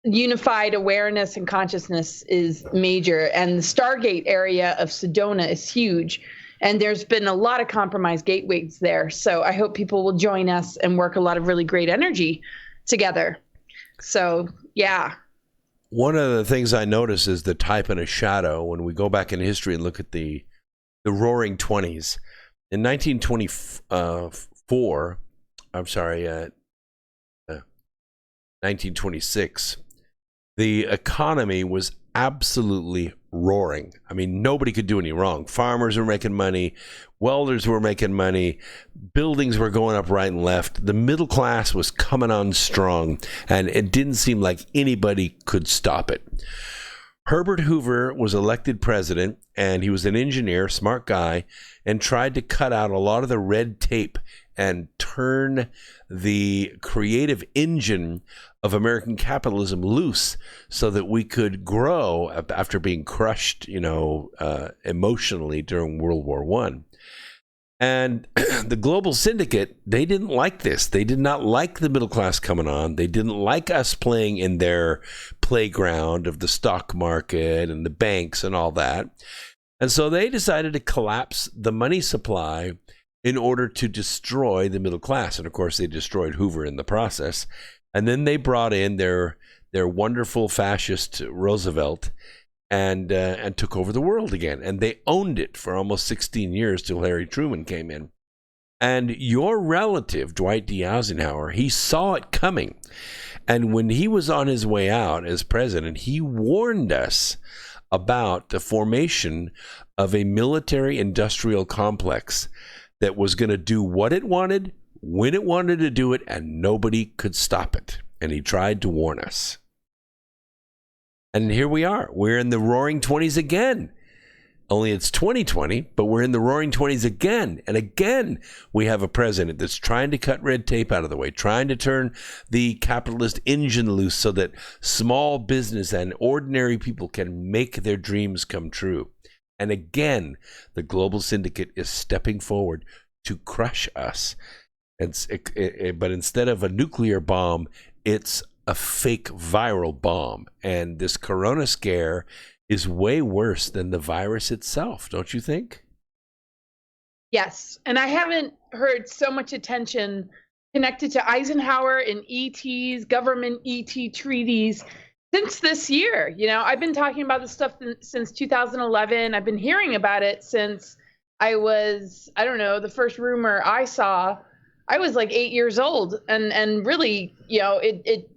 unified awareness and consciousness is major. And the Stargate area of Sedona is huge, and there's been a lot of compromised gateways there. So I hope people will join us and work a lot of really great energy together. So yeah. One of the things I notice is the type and a shadow when we go back in history and look at the Roaring Twenties. In 1924, 1926, the economy was absolutely roaring. I mean, nobody could do any wrong. Farmers were making money, welders were making money, buildings were going up right and left. The middle class was coming on strong, and it didn't seem like anybody could stop it. Herbert Hoover was elected president, and he was an engineer, smart guy, and tried to cut out a lot of the red tape and turn the creative engine of American capitalism loose so that we could grow after being crushed, emotionally during World War I. And the global syndicate, they didn't like this. They did not like the middle class coming on. They didn't like us playing in their playground of the stock market and the banks and all that. And so they decided to collapse the money supply in order to destroy the middle class. And of course, they destroyed Hoover in the process. And then they brought in their wonderful fascist Roosevelt and took over the world again. And they owned it for almost 16 years till Harry Truman came in. And your relative, Dwight D. Eisenhower, he saw it coming. And when he was on his way out as president, he warned us about the formation of a military-industrial complex that was going to do what it wanted, when it wanted to do it, and nobody could stop it. And he tried to warn us. And here we are. We're in the roaring 20s again. Only it's 2020, but we're in the roaring 20s again. And again, we have a president that's trying to cut red tape out of the way, trying to turn the capitalist engine loose so that small business and ordinary people can make their dreams come true. And again, the global syndicate is stepping forward to crush us. But instead of a nuclear bomb, it's a fake viral bomb. And this corona scare is way worse than the virus itself, don't you think? Yes. And I haven't heard so much attention connected to Eisenhower and ETs, government ET treaties since this year. I've been talking about this stuff since 2011. I've been hearing about it since I was, the first rumor I saw, I was like 8 years old. And really, it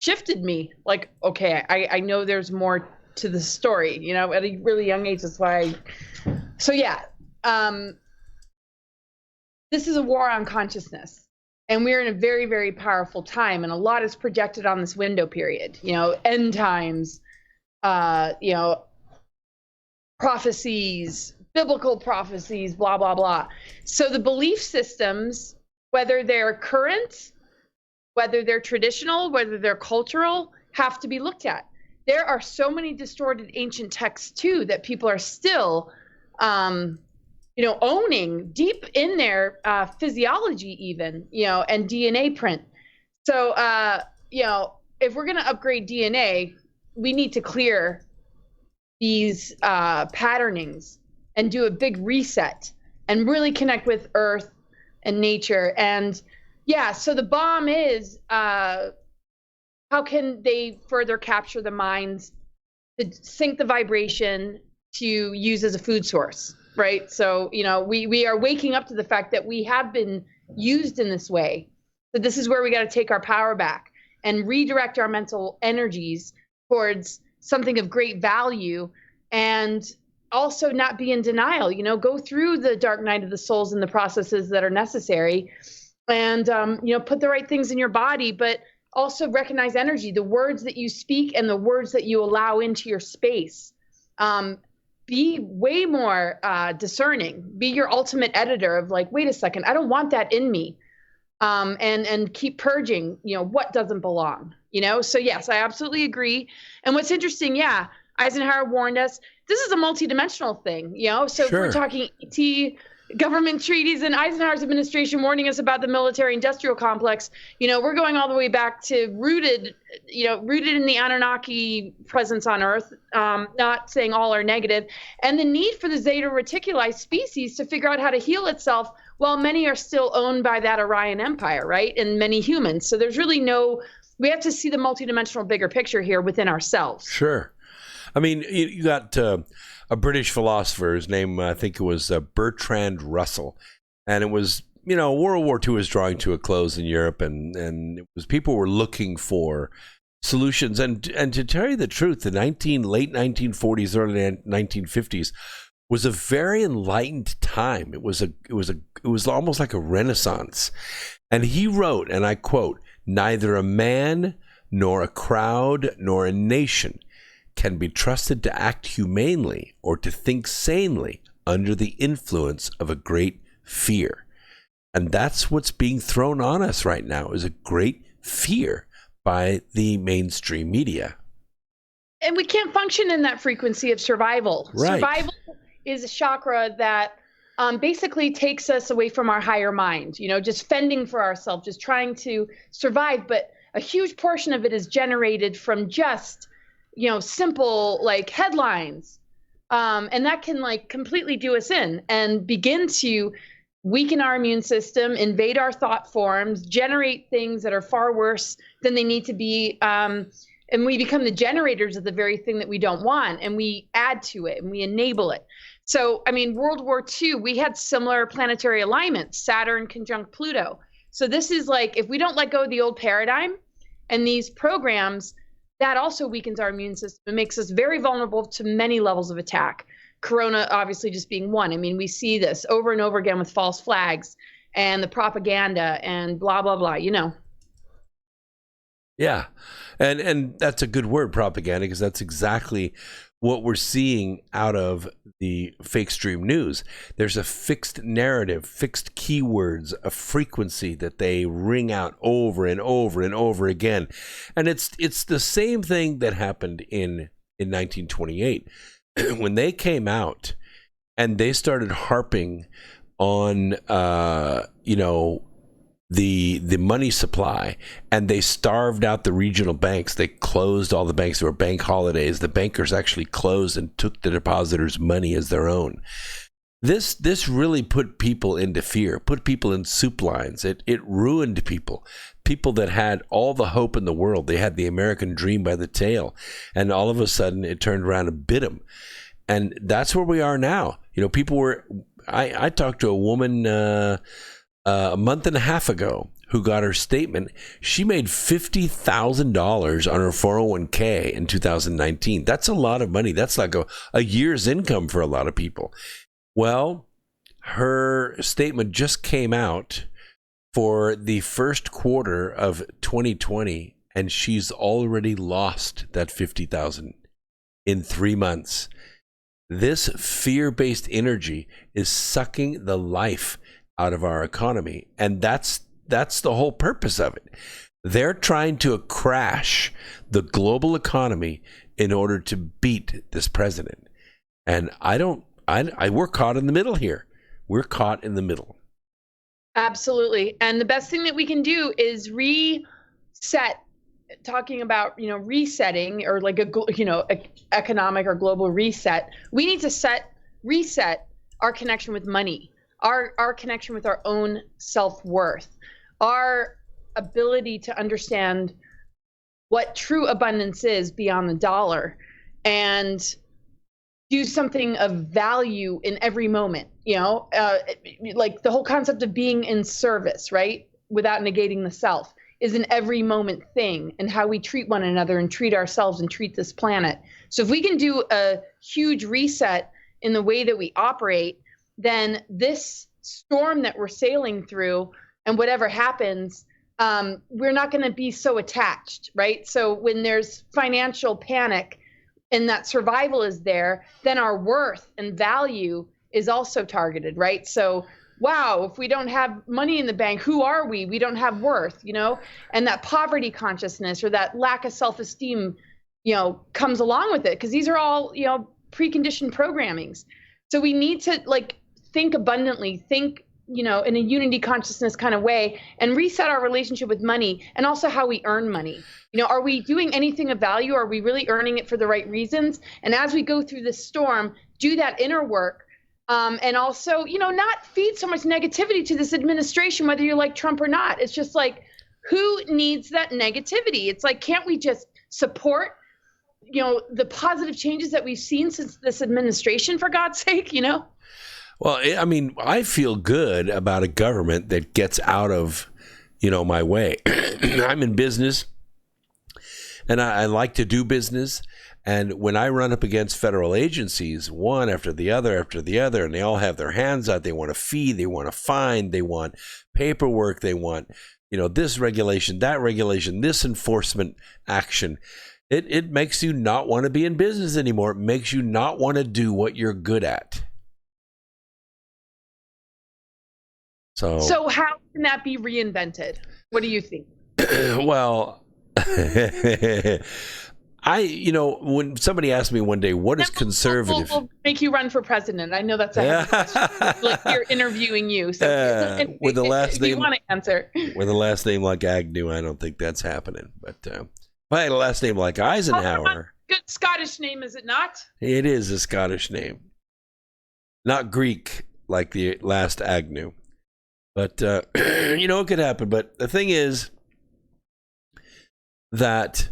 shifted me. Like, okay, I know there's more to the story, at a really young age. That's why. This is a war on consciousness. And we're in a very, very powerful time, and a lot is projected on this window period. End times, prophecies, biblical prophecies, blah, blah, blah. So the belief systems, whether they're current, whether they're traditional, whether they're cultural, have to be looked at. There are so many distorted ancient texts, too, that people are still owning deep in their physiology even, and DNA print. So, if we're going to upgrade DNA, we need to clear these patternings and do a big reset and really connect with Earth and nature. And so the bomb is, how can they further capture the minds, to sync the vibration to use as a food source? Right. So, we are waking up to the fact that we have been used in this way. So this is where we got to take our power back and redirect our mental energies towards something of great value, and also not be in denial, go through the dark night of the souls and the processes that are necessary, and, put the right things in your body, but also recognize energy, the words that you speak and the words that you allow into your space. Be way more discerning. Be your ultimate editor of like, wait a second, I don't want that in me. And keep purging, what doesn't belong, So yes, I absolutely agree. And what's interesting, Eisenhower warned us, this is a multidimensional thing, So if we're talking ET, government treaties, and Eisenhower's administration warning us about the military-industrial complex, we're going all the way back to rooted in the Anunnaki presence on Earth, not saying all are negative, and the need for the Zeta Reticuli species to figure out how to heal itself, while many are still owned by that Orion Empire, right? And many humans. So there's really we have to see the multidimensional bigger picture here within ourselves. Sure. I mean, you got a British philosopher, his name, I think it was Bertrand Russell. And it was World War II was drawing to a close in Europe, and it was people were looking for solutions. And to tell you the truth, the late 1940s, early 1950s was a very enlightened time. It was almost like a renaissance. And he wrote, and I quote, "Neither a man nor a crowd nor a nation can be trusted to act humanely or to think sanely under the influence of a great fear." And that's what's being thrown on us right now, is a great fear by the mainstream media. And we can't function in that frequency of survival. Right. Survival is a chakra that basically takes us away from our higher mind, just fending for ourselves, just trying to survive. But a huge portion of it is generated from just, simple like headlines. And that can like completely do us in and begin to weaken our immune system, invade our thought forms, generate things that are far worse than they need to be. And we become the generators of the very thing that we don't want, and we add to it and we enable it. So, World War II, we had similar planetary alignments, Saturn conjunct Pluto. So this is like, if we don't let go of the old paradigm and these programs, that also weakens our immune system. It makes us very vulnerable to many levels of attack. Corona obviously just being one. We see this over and over again with false flags and the propaganda and blah, blah, blah, Yeah. And that's a good word, propaganda, because that's exactly what we're seeing out of the fake stream news. There's a fixed narrative, fixed keywords, a frequency that they ring out over and over and over again. And it's the same thing that happened in 1928 when they came out and they started harping on the money supply, and they starved out the regional banks. They closed all the banks. There were bank holidays. The bankers actually closed and took the depositors' money as their own. This really put people into fear, put people in soup lines. It ruined people that had all the hope in the world. They had the American dream by the tail, and all of a sudden it turned around and bit them. And that's where we are now. People were. I talked to a woman a month and a half ago who got her statement. She made $50,000 on her 401k in 2019. That's a lot of money. That's like a year's income for a lot of people. Well, her statement just came out for the first quarter of 2020, and she's already lost that $50,000 in 3 months. This fear-based energy is sucking the life out of our economy, and that's the whole purpose of it. They're trying to crash the global economy in order to beat this president. And we're caught in the middle here. We're caught in the middle. Absolutely. And the best thing that we can do is reset, talking about, resetting, or like economic or global reset. We need to reset our connection with money, our connection with our own self-worth, our ability to understand what true abundance is beyond the dollar, and do something of value in every moment, like the whole concept of being in service, right? Without negating the self, is an every moment thing, and how we treat one another and treat ourselves and treat this planet. So if we can do a huge reset in the way that we operate, then this storm that we're sailing through, and whatever happens, we're not going to be so attached, right? So when there's financial panic and that survival is there, then our worth and value is also targeted, right? So, wow, if we don't have money in the bank, who are we? We don't have worth, and that poverty consciousness or that lack of self-esteem, comes along with it, because these are all, preconditioned programmings. So we need to think abundantly, think, in a unity consciousness kind of way, and reset our relationship with money, and also how we earn money. Are we doing anything of value? Are we really earning it for the right reasons? And as we go through this storm, do that inner work, and also, not feed so much negativity to this administration, whether you like Trump or not. It's just like, who needs that negativity? It's like, can't we just support, the positive changes that we've seen since this administration, for God's sake, Well, I mean, I feel good about a government that gets out of, my way. I'm in business, and I like to do business. And when I run up against federal agencies, one after the other, and they all have their hands out, they want a fee, they want a fine, they want paperwork, they want, this regulation, that regulation, this enforcement action. It makes you not want to be in business anymore. It makes you not want to do what you're good at. So how can that be reinvented? What do you think? Well, when somebody asked me one day, what is conservative? We'll make you run for president. I know that's a question. Like you're interviewing you. So with the last name, you want to answer. With a last name like Agnew, I don't think that's happening. But if I had a last name like Eisenhower. Good Scottish name, is it not? It is a Scottish name. Not Greek like the last Agnew. But, it could happen. But the thing is that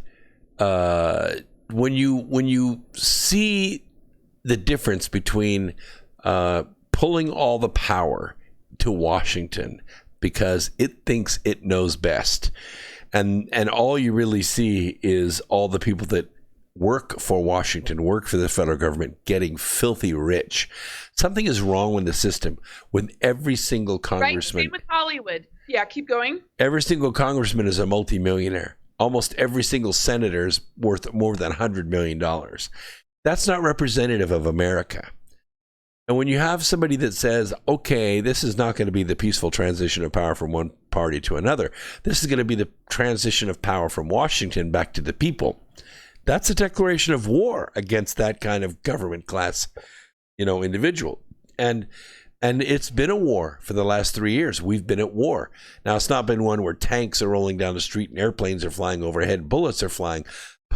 when you see the difference between pulling all the power to Washington because it thinks it knows best, and all you really see is all the people that work for Washington, work for the federal government, getting filthy rich. Something is wrong with the system. With every single congressman, right? Same with Hollywood. Yeah, keep going. Every single congressman is a multimillionaire. Almost every single senator is worth more than $100 million. That's not representative of America. And when you have somebody that says, okay, this is not going to be the peaceful transition of power from one party to another. This is going to be the transition of power from Washington back to the people. That's a declaration of war against that kind of government class, individual. And it's been a war for the last 3 years. We've been at war. Now, it's not been one where tanks are rolling down the street and airplanes are flying overhead, bullets are flying,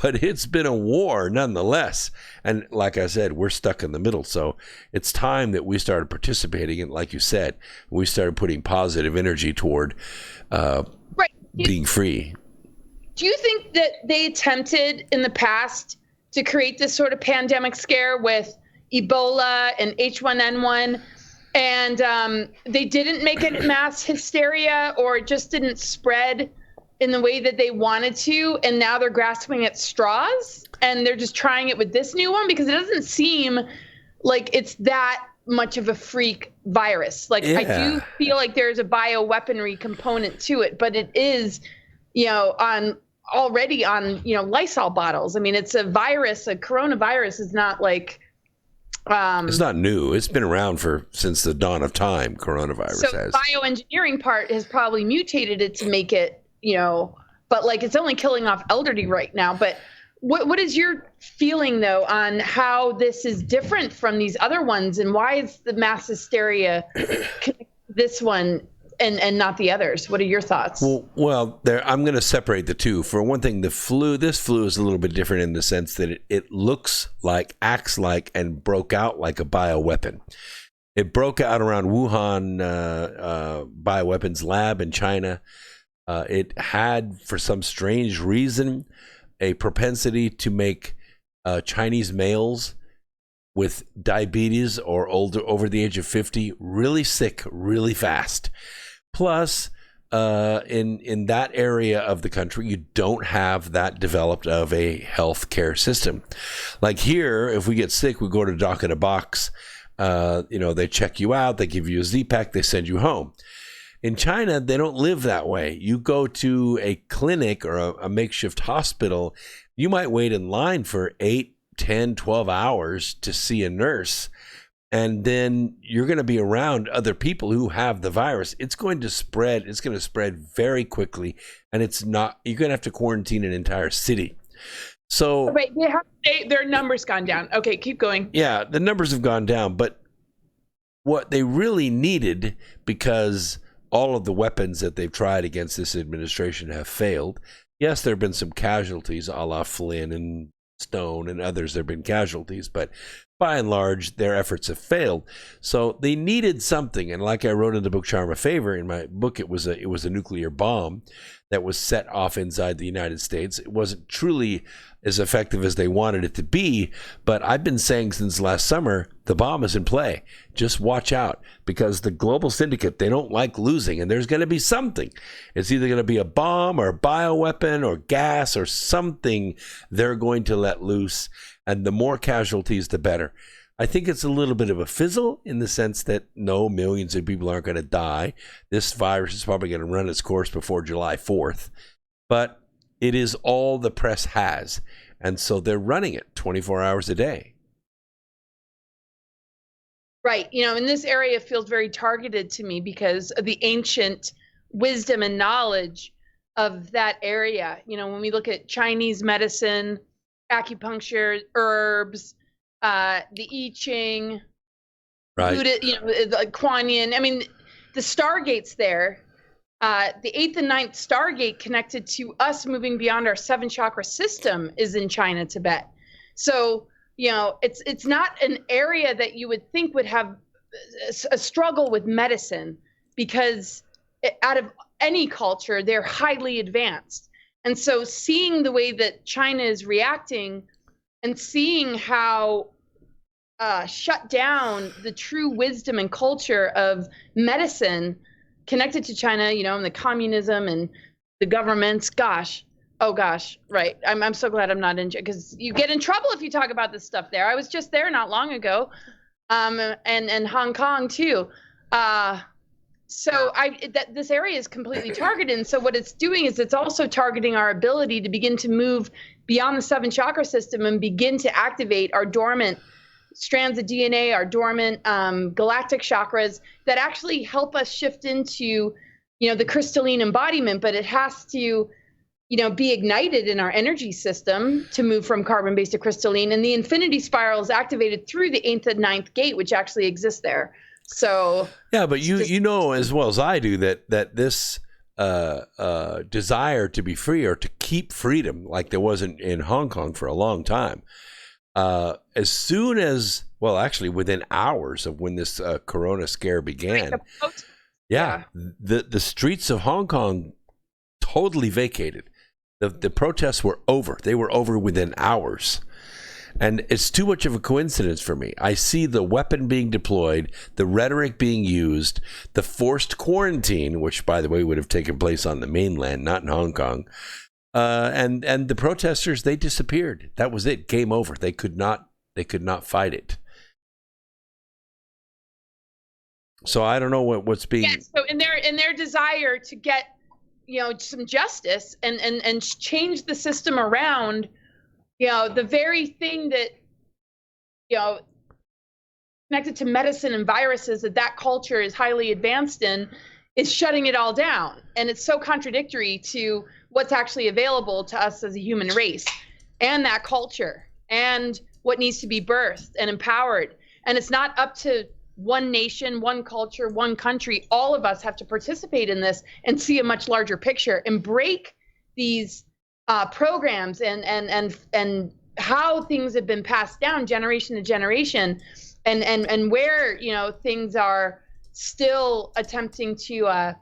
but it's been a war nonetheless. And like I said, we're stuck in the middle. So it's time that we started participating in, like you said, we started putting positive energy toward being free. Do you think that they attempted in the past to create this sort of pandemic scare with Ebola and H1N1 and they didn't make it mass hysteria, or it just didn't spread in the way that they wanted to, and now they're grasping at straws and they're just trying it with this new one? Because it doesn't seem like it's that much of a freak virus. Like, I do feel like there's a bioweaponry component to it, but it is, already on Lysol bottles. I mean, it's a virus. A coronavirus is not like it's not new. It's been around since the dawn of time. Coronavirus has. So bioengineering part has probably mutated it to make it, but like it's only killing off elderly right now. But what is your feeling though on how this is different from these other ones, and why is the mass hysteria this one and not the others? What are your thoughts? Well, I'm going to separate the two. For one thing, this flu is a little bit different in the sense that it looks like, acts like, and broke out like a bioweapon. It broke out around Wuhan bioweapons lab in China. It had, for some strange reason, a propensity to make Chinese males with diabetes or over the age of 50 really sick really fast. Plus, in that area of the country, you don't have that developed of a health care system. Like here, if we get sick, we go to Doc in a Box. They check you out, they give you a Z-Pack, they send you home. In China, they don't live that way. You go to a clinic or a makeshift hospital, you might wait in line for 8, 10, 12 hours to see a nurse. And then you're going to be around other people who have the virus. It's going to spread. It's going to spread very quickly. And you're going to have to quarantine an entire city. So wait, their numbers gone down. Okay, keep going. Yeah, the numbers have gone down. But what they really needed, because all of the weapons that they've tried against this administration have failed. Yes, there have been some casualties, a la Flynn and Stone and others. There have been casualties, but by and large, their efforts have failed. So they needed something. And like I wrote in the book Charm a Favor, in my book, it was a nuclear bomb that was set off inside the United States. It wasn't truly as effective as they wanted it to be. But I've been saying since last summer, the bomb is in play. Just watch out, because the global syndicate, they don't like losing, and there's going to be something. It's either going to be a bomb or a bioweapon or gas or something they're going to let loose, and the more casualties, the better. I think it's a little bit of a fizzle in the sense that no, millions of people aren't going to die. This virus is probably going to run its course before July 4th. But it is all the press has. And so they're running it 24 hours a day. Right. And this area feels very targeted to me because of the ancient wisdom and knowledge of that area. When we look at Chinese medicine, acupuncture, herbs, the I Ching, right? Buddha, Kuan Yin. I mean, the stargates there, the 8th and 9th stargate connected to us moving beyond our 7 chakra system is in China, Tibet. So, it's not an area that you would think would have a struggle with medicine, because out of any culture, they're highly advanced. And so seeing the way that China is reacting and seeing how shut down the true wisdom and culture of medicine connected to China, and the communism and the governments, right. I'm so glad I'm not in, because you get in trouble if you talk about this stuff there. I was just there not long ago, and Hong Kong too. So this area is completely targeted. And so what it's doing is it's also targeting our ability to begin to move beyond the 7 chakra system and begin to activate our dormant strands of DNA, our dormant galactic chakras that actually help us shift into, the crystalline embodiment. But it has to, be ignited in our energy system to move from carbon-based to crystalline. And the infinity spiral is activated through the 8th and 9th gate, which actually exists there. So yeah, but you know as well as I do that this desire to be free, or to keep freedom, like there was in Hong Kong for a long time, as soon as, well, actually within hours of when this corona scare began, the streets of Hong Kong totally vacated. The protests were over. They were over within hours. And it's too much of a coincidence for me. I see the weapon being deployed, the rhetoric being used, the forced quarantine, which, by the way, would have taken place on the mainland, not in Hong Kong. And the protesters, they disappeared. That was it. Game over. They could not fight it. So I don't know what's being. Yeah, so in their desire to get, some justice and change the system around, the very thing that, connected to medicine and viruses that culture is highly advanced in, is shutting it all down. And it's so contradictory to what's actually available to us as a human race, and that culture, and what needs to be birthed and empowered. And it's not up to one nation, one culture, one country. All of us have to participate in this and see a much larger picture and break these programs and how things have been passed down generation to generation, and where things are still attempting to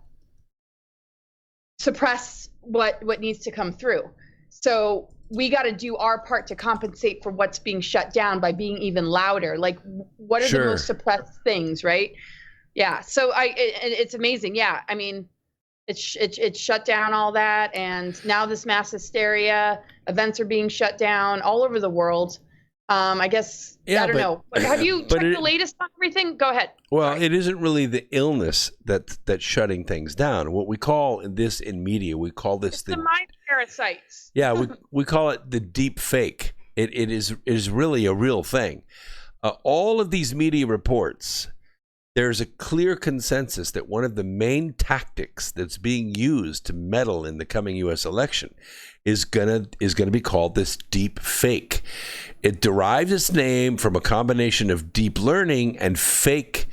suppress what needs to come through. So we got to do our part to compensate for what's being shut down by being even louder. Like, what are the most suppressed things, right? Yeah. So it's amazing. Yeah. I mean, it shut down all that, and now this mass hysteria, events are being shut down all over the world. I guess, I don't know. Have you checked the latest on everything? Go ahead. Well, it isn't really the illness that's shutting things down. What we call this in media, we call this the mind parasites. Yeah, we call it the deep fake. It is really a real thing. All of these media reports, there's a clear consensus that one of the main tactics that's being used to meddle in the coming U.S. election is gonna be called this deep fake. It derives its name from a combination of deep learning and fake.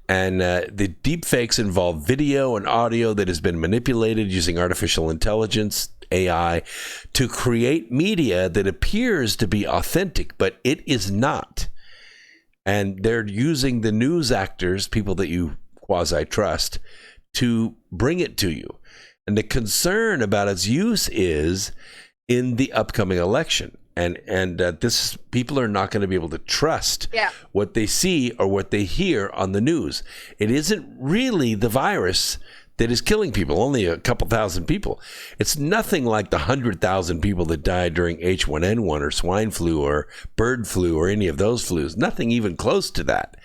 And the deep fakes involve video and audio that has been manipulated using artificial intelligence, AI, to create media that appears to be authentic, but it is not. And they're using the news actors, people that you quasi-trust, to bring it to you. And the concern about its use is in the upcoming election. and this people are not going to be able to trust what they see or what they hear on the news. It isn't really the virus that is killing people, only a couple thousand people. It's nothing like the 100,000 people that died during H1N1 or swine flu or bird flu or any of those flus. Nothing even close to that.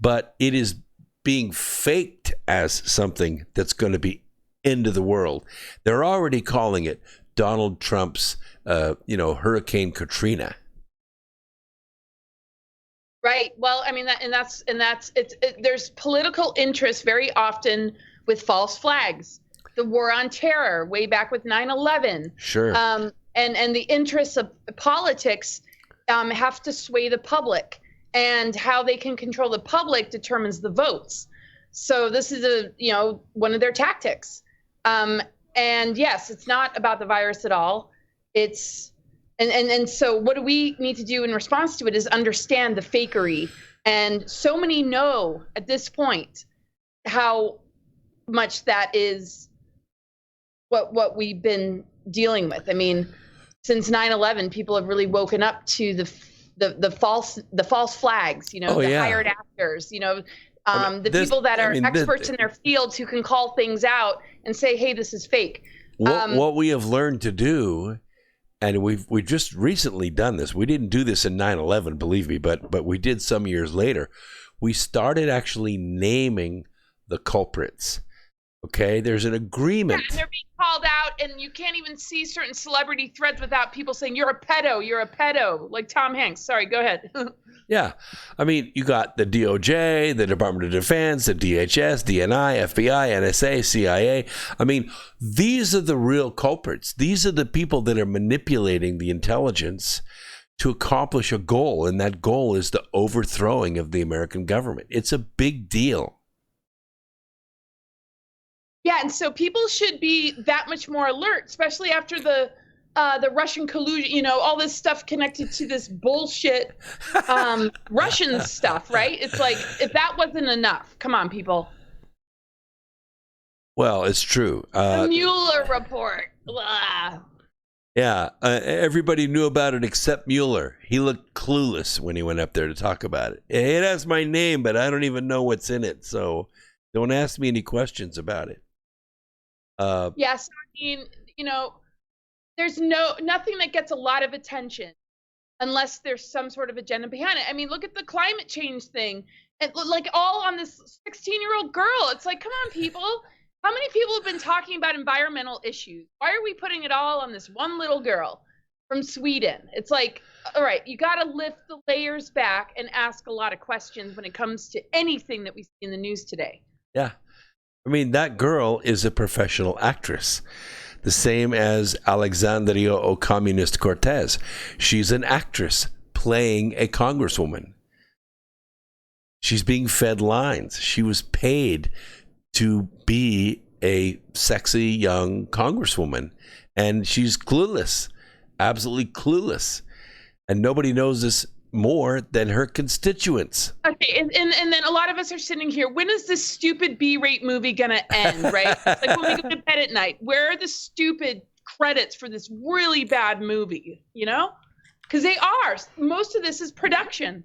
But it is being faked as something that's going to be end of the world. They're already calling it Donald Trump's, Hurricane Katrina. Right. Well, I mean, there's political interest very often with false flags. The war on terror, way back with 9/11. Sure. And the interests of politics have to sway the public, and how they can control the public determines the votes. So this is one of their tactics. And yes, it's not about the virus at all. It's and so what do we need to do in response to it is understand the fakery. And so many know at this point how much that is what we've been dealing with. I mean, since 9/11, people have really woken up to the false flags, hired actors, the people that are experts in their fields who can call things out and say, hey, this is fake. What we have learned to do, and we've just recently done this. We didn't do this in 9/11, believe me, but we did some years later. We started actually naming the culprits. Okay, there's an agreement. Yeah, and they're being called out, and you can't even see certain celebrity threads without people saying, you're a pedo, like Tom Hanks. Sorry, go ahead. Yeah. I mean, you got the DOJ, the Department of Defense, the DHS, DNI, FBI, NSA, CIA. I mean, these are the real culprits. These are the people that are manipulating the intelligence to accomplish a goal, and that goal is the overthrowing of the American government. It's a big deal. Yeah, and so people should be that much more alert, especially after the Russian collusion, all this stuff connected to this bullshit Russian stuff, right? It's like, if that wasn't enough, come on, people. Well, it's true. The Mueller report. Blah. Yeah, everybody knew about it except Mueller. He looked clueless when he went up there to talk about it. It has my name, but I don't even know what's in it, so don't ask me any questions about it. Yes, I mean, there's nothing that gets a lot of attention unless there's some sort of agenda behind it. I mean, look at the climate change thing, and like all on this 16-year-old girl. It's like, come on, people. How many people have been talking about environmental issues? Why are we putting it all on this one little girl from Sweden? It's like, all right, you got to lift the layers back and ask a lot of questions when it comes to anything that we see in the news today. Yeah. I mean, that girl is a professional actress, the same as Alexandria Ocasio-Cortez. She's an actress playing a congresswoman. She's being fed lines. She was paid to be a sexy young congresswoman, and she's clueless, absolutely clueless. And nobody knows this more than her constituents. Okay, and then a lot of us are sitting here, when is this stupid B-rate movie gonna end, right? Like when we go to bed at night, where are the stupid credits for this really bad movie, Because they are. Most of this is production.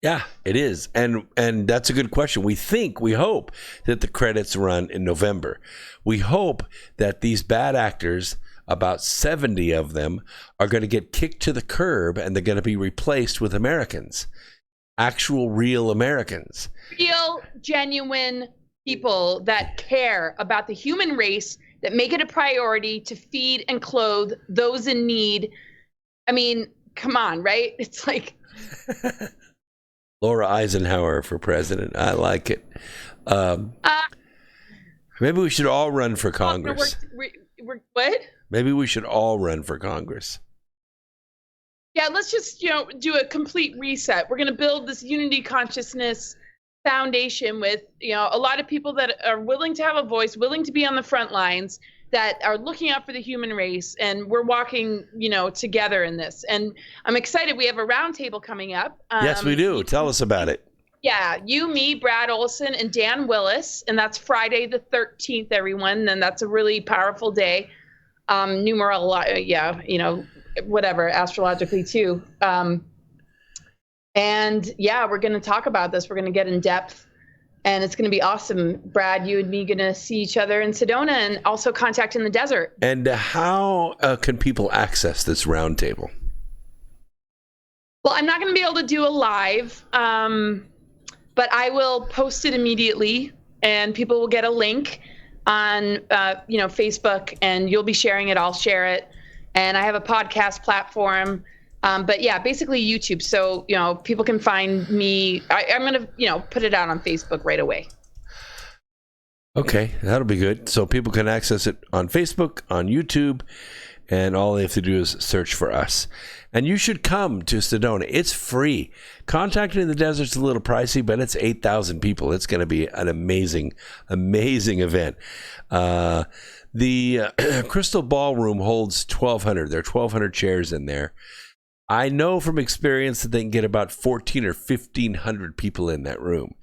Yeah, it is. And that's a good question. We hope that the credits run in November. We hope that these bad actors, about 70 of them, are going to get kicked to the curb, and they're going to be replaced with Americans, actual real Americans. Real, genuine people that care about the human race, that make it a priority to feed and clothe those in need. I mean, come on, right? It's like... Laura Eisenhower for president. I like it. Maybe we should all run for Congress. What? Maybe we should all run for Congress. Yeah, let's just, do a complete reset. We're going to build this unity consciousness foundation with, a lot of people that are willing to have a voice, willing to be on the front lines, that are looking out for the human race. And we're walking, together in this. And I'm excited. We have a roundtable coming up. Yes, we do. Tell us about it. Yeah, you, me, Brad Olson, and Dan Willis. And that's Friday the 13th, everyone. And that's a really powerful day. Numeral, whatever, astrologically too. And yeah, we're going to talk about this. We're going to get in depth, and it's going to be awesome. Brad, you and me going to see each other in Sedona, and also Contact in the Desert. And how can people access this roundtable? Well, I'm not going to be able to do a live, but I will post it immediately, and people will get a link on Facebook, and you'll be sharing it. I'll share it, and I have a podcast platform. But yeah, basically YouTube. So, people can find me. I'm going to, put it out on Facebook right away. Okay, that'll be good. So people can access it on Facebook, on YouTube, and all they have to do is search for us. And you should come to Sedona. It's free. Contacting in the Desert's a little pricey, but it's 8,000 people. It's going to be an amazing, amazing event. The Crystal Ballroom holds 1,200. There are 1,200 chairs in there. I know from experience that they can get about 1,400 or 1,500 people in that room.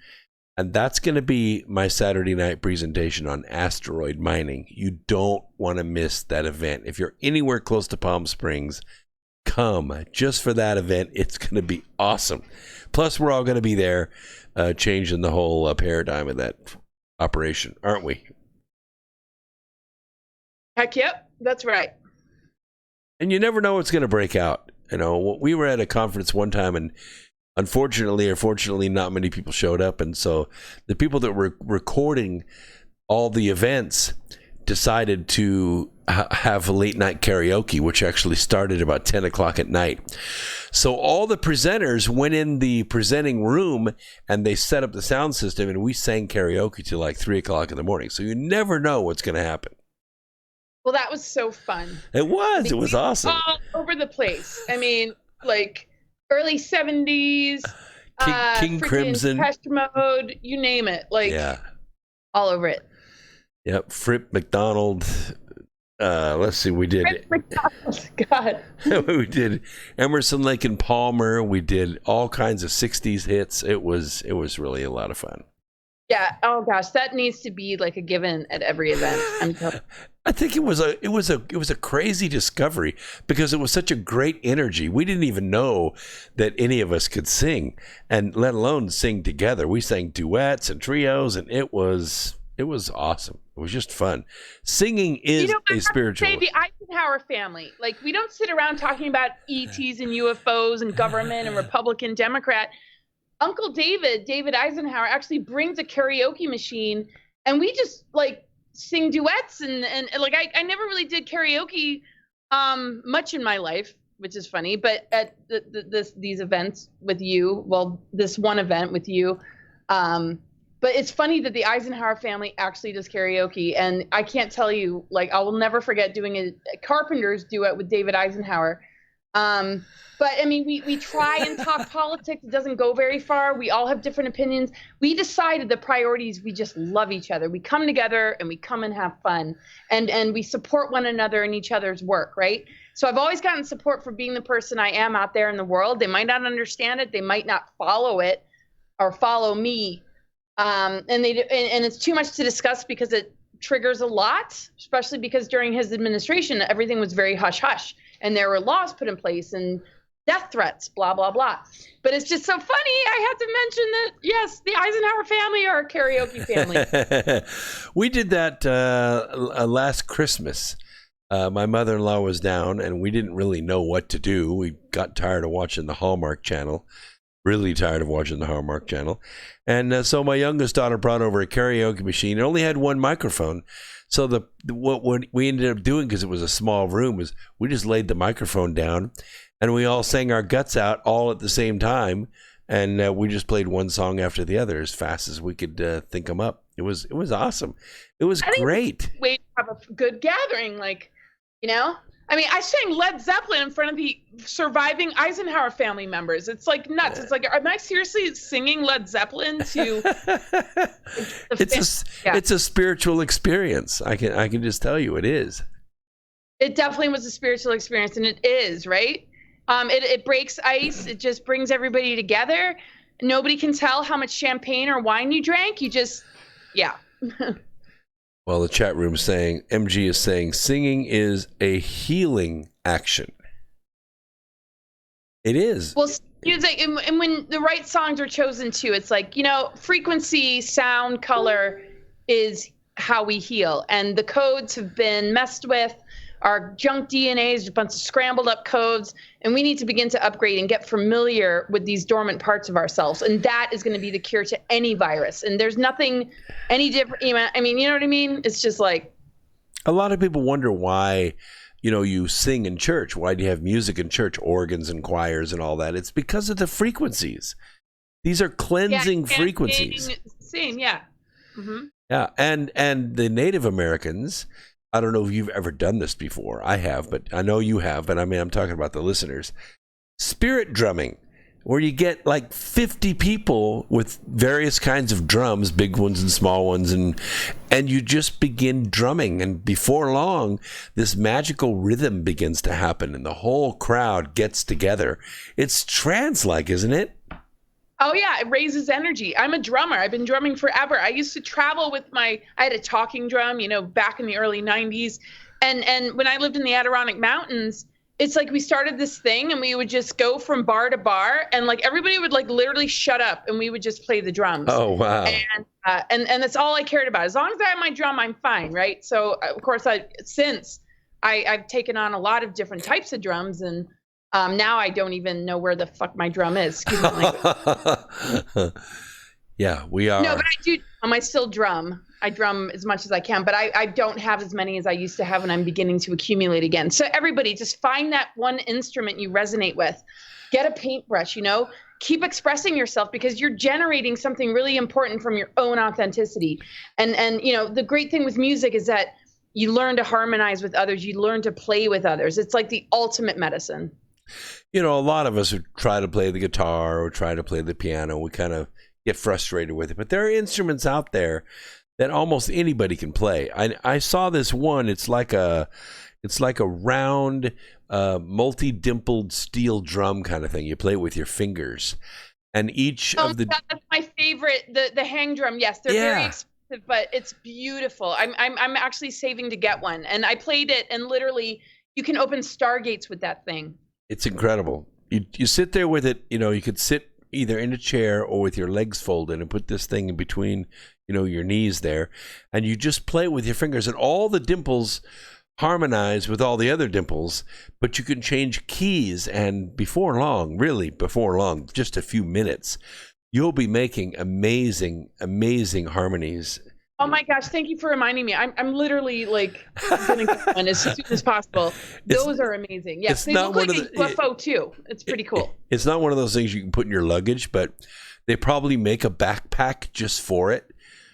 And that's going to be my Saturday night presentation on asteroid mining. You don't want to miss that event. If you're anywhere close to Palm Springs, come just for that event. It's going to be awesome. Plus, we're all going to be there changing the whole paradigm of that operation, aren't we? Heck yep, that's right. And you never know what's going to break out. We were at a conference one time, and unfortunately or fortunately, not many people showed up. And so the people that were recording all the events decided to have a late night karaoke, which actually started about 10 o'clock at night. So all the presenters went in the presenting room and they set up the sound system, and we sang karaoke till like 3 o'clock in the morning. So you never know what's going to happen. Well, that was so fun. It was awesome. All over the place. I mean, like early 70s, King Crimson, Depeche Mode, you name it. Like, all over it. Yep, Fripp McDonald. Let's see, we did. Fripp McDonald, God. We did Emerson, Lake and Palmer. We did all kinds of 60s hits. It was really a lot of fun. Yeah. Oh gosh, that needs to be like a given at every event. I think it was a crazy discovery because it was such a great energy. We didn't even know that any of us could sing, and let alone sing together. We sang duets and trios, and it was awesome. It was just fun. Singing is a spiritual. Say the Eisenhower family. Like, we don't sit around talking about ETs and UFOs and government and Republican, Democrat. Uncle David Eisenhower, actually brings a karaoke machine, and we just like sing duets and like I never really did karaoke much in my life, which is funny, but at these events with you, this one event with you, but it's funny that the Eisenhower family actually does karaoke, and I can't tell you, like, I will never forget doing a Carpenters duet with David Eisenhower. But I mean, we try and talk politics. It doesn't go very far. We all have different opinions. We decided the priorities. We just love each other. We come together and we come and have fun, and we support one another in each other's work, right? So I've always gotten support for being the person I am out there in the world. They might not understand it. They might not follow it or follow me. And it's too much to discuss because it triggers a lot, especially because during his administration, everything was very hush hush, and there were laws put in place and death threats, blah, blah, blah. But it's just so funny. I had to mention that, yes, the Eisenhower family are a karaoke family. We did that last Christmas. My mother-in-law was down, and we didn't really know what to do. We got tired of watching the Hallmark Channel, really tired of watching the Hallmark Channel. And so my youngest daughter brought over a karaoke machine. It only had one microphone. So what we ended up doing, because it was a small room, is we just laid the microphone down, and we all sang our guts out all at the same time, and we just played one song after the other as fast as we could think them up. It was awesome. It was great. Way to have a good gathering, like, I mean, I sang Led Zeppelin in front of the surviving Eisenhower family members. It's like nuts. It's like, am I seriously singing Led Zeppelin to? It's a spiritual experience. I can just tell you, it is. It definitely was a spiritual experience, and it is, right? It breaks ice. It just brings everybody together. Nobody can tell how much champagne or wine you drank. You just, yeah. Well, the chat room saying, MG is saying, singing is a healing action. It is. Well, music, and when the right songs are chosen too, it's like, frequency, sound, color is how we heal. And the codes have been messed with. Our junk DNA is a bunch of scrambled up codes, and we need to begin to upgrade and get familiar with these dormant parts of ourselves. And that is going to be the cure to any virus. And there's nothing any different. I mean, you know what I mean? It's just like. A lot of people wonder why, you sing in church. Why do you have music in church, organs and choirs and all that? It's because of the frequencies. These are cleansing frequencies. Same, yeah. Mm-hmm. Yeah, and the Native Americans, I don't know if you've ever done this before. I have, but I know you have. But I mean, I'm talking about the listeners. Spirit drumming, where you get like 50 people with various kinds of drums, big ones and small ones, and you just begin drumming. And before long, this magical rhythm begins to happen, and the whole crowd gets together. It's trance-like, isn't it? Oh, yeah, it raises energy. I'm a drummer. I've been drumming forever. I used to travel with I had a talking drum, back in the early 90s. And when I lived in the Adirondack Mountains, it's like we started this thing and we would just go from bar to bar, and like everybody would like literally shut up and we would just play the drums. Oh, wow. And that's all I cared about. As long as I have my drum, I'm fine, right? So, of course, I've taken on a lot of different types of drums, and now I don't even know where the fuck my drum is. Excuse me. Yeah, we are. No, but I do. I still drum. I drum as much as I can, but I don't have as many as I used to have, and I'm beginning to accumulate again. So everybody, just find that one instrument you resonate with. Get a paintbrush, keep expressing yourself, because you're generating something really important from your own authenticity. And the great thing with music is that you learn to harmonize with others. You learn to play with others. It's like the ultimate medicine. A lot of us who try to play the guitar or try to play the piano, we kind of get frustrated with it. But there are instruments out there that almost anybody can play. I saw this one. It's like a round, multi-dimpled steel drum kind of thing. You play it with your fingers, and each of the. God, that's my favorite. The hang drum. Yes, they're very expensive, but it's beautiful. I'm actually saving to get one, and I played it, and literally you can open stargates with that thing. It's incredible. You sit there with it. You could sit either in a chair or with your legs folded and put this thing in between, your knees there, and you just play with your fingers, and all the dimples harmonize with all the other dimples, but you can change keys, and before long, just a few minutes, you'll be making amazing, amazing harmonies. Oh my gosh, thank you for reminding me. I'm literally like going to get one as soon as possible. Those are amazing. Yes, they look like a UFO too. It's pretty cool. It's not one of those things you can put in your luggage, but they probably make a backpack just for it,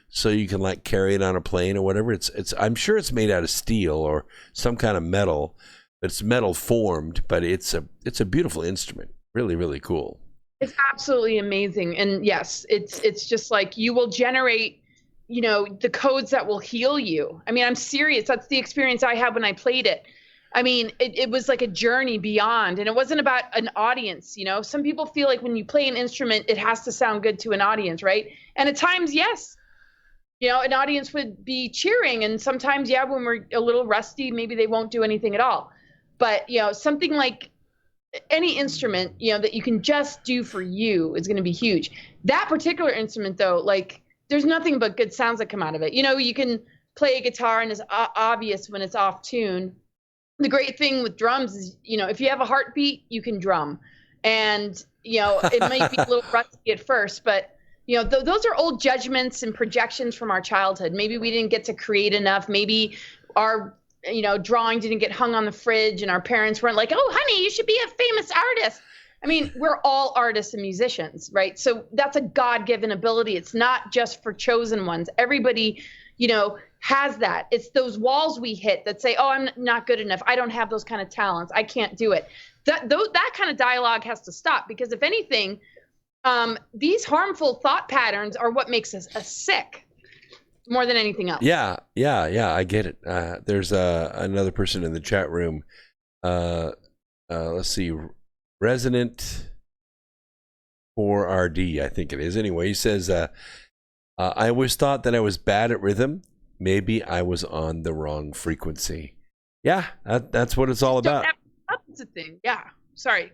so you can like carry it on a plane or whatever. It's I'm sure it's made out of steel or some kind of metal. It's metal formed, but it's a beautiful instrument. Really, really cool. It's absolutely amazing. And yes, it's just like you will generate the codes that will heal you. I mean, I'm serious. That's the experience I had when I played it. I mean, it was like a journey beyond, and it wasn't about an audience. Some people feel like when you play an instrument, it has to sound good to an audience, right? And at times, yes, an audience would be cheering, and sometimes, yeah, when we're a little rusty, maybe they won't do anything at all. But, something like any instrument, that you can just do for you is going to be huge. That particular instrument, though, like, there's nothing but good sounds that come out of it. You can play a guitar and it's obvious when it's off tune. The great thing with drums is, if you have a heartbeat, you can drum. And, it might be a little rusty at first, but, those are old judgments and projections from our childhood. Maybe we didn't get to create enough. Maybe our, drawing didn't get hung on the fridge, and our parents weren't like, oh, honey, you should be a famous artist. I mean, we're all artists and musicians, right? So that's a God-given ability. It's not just for chosen ones. Everybody, has that. It's those walls we hit that say, oh, I'm not good enough. I don't have those kind of talents. I can't do it. That kind of dialogue has to stop, because if anything, these harmful thought patterns are what makes us sick more than anything else. Yeah, I get it. There's another person in the chat room. Let's see. Resonant 4RD, I think it is. Anyway, he says, I always thought that I was bad at rhythm. Maybe I was on the wrong frequency. Yeah, that's what it's all about. That's the thing. Yeah. Sorry.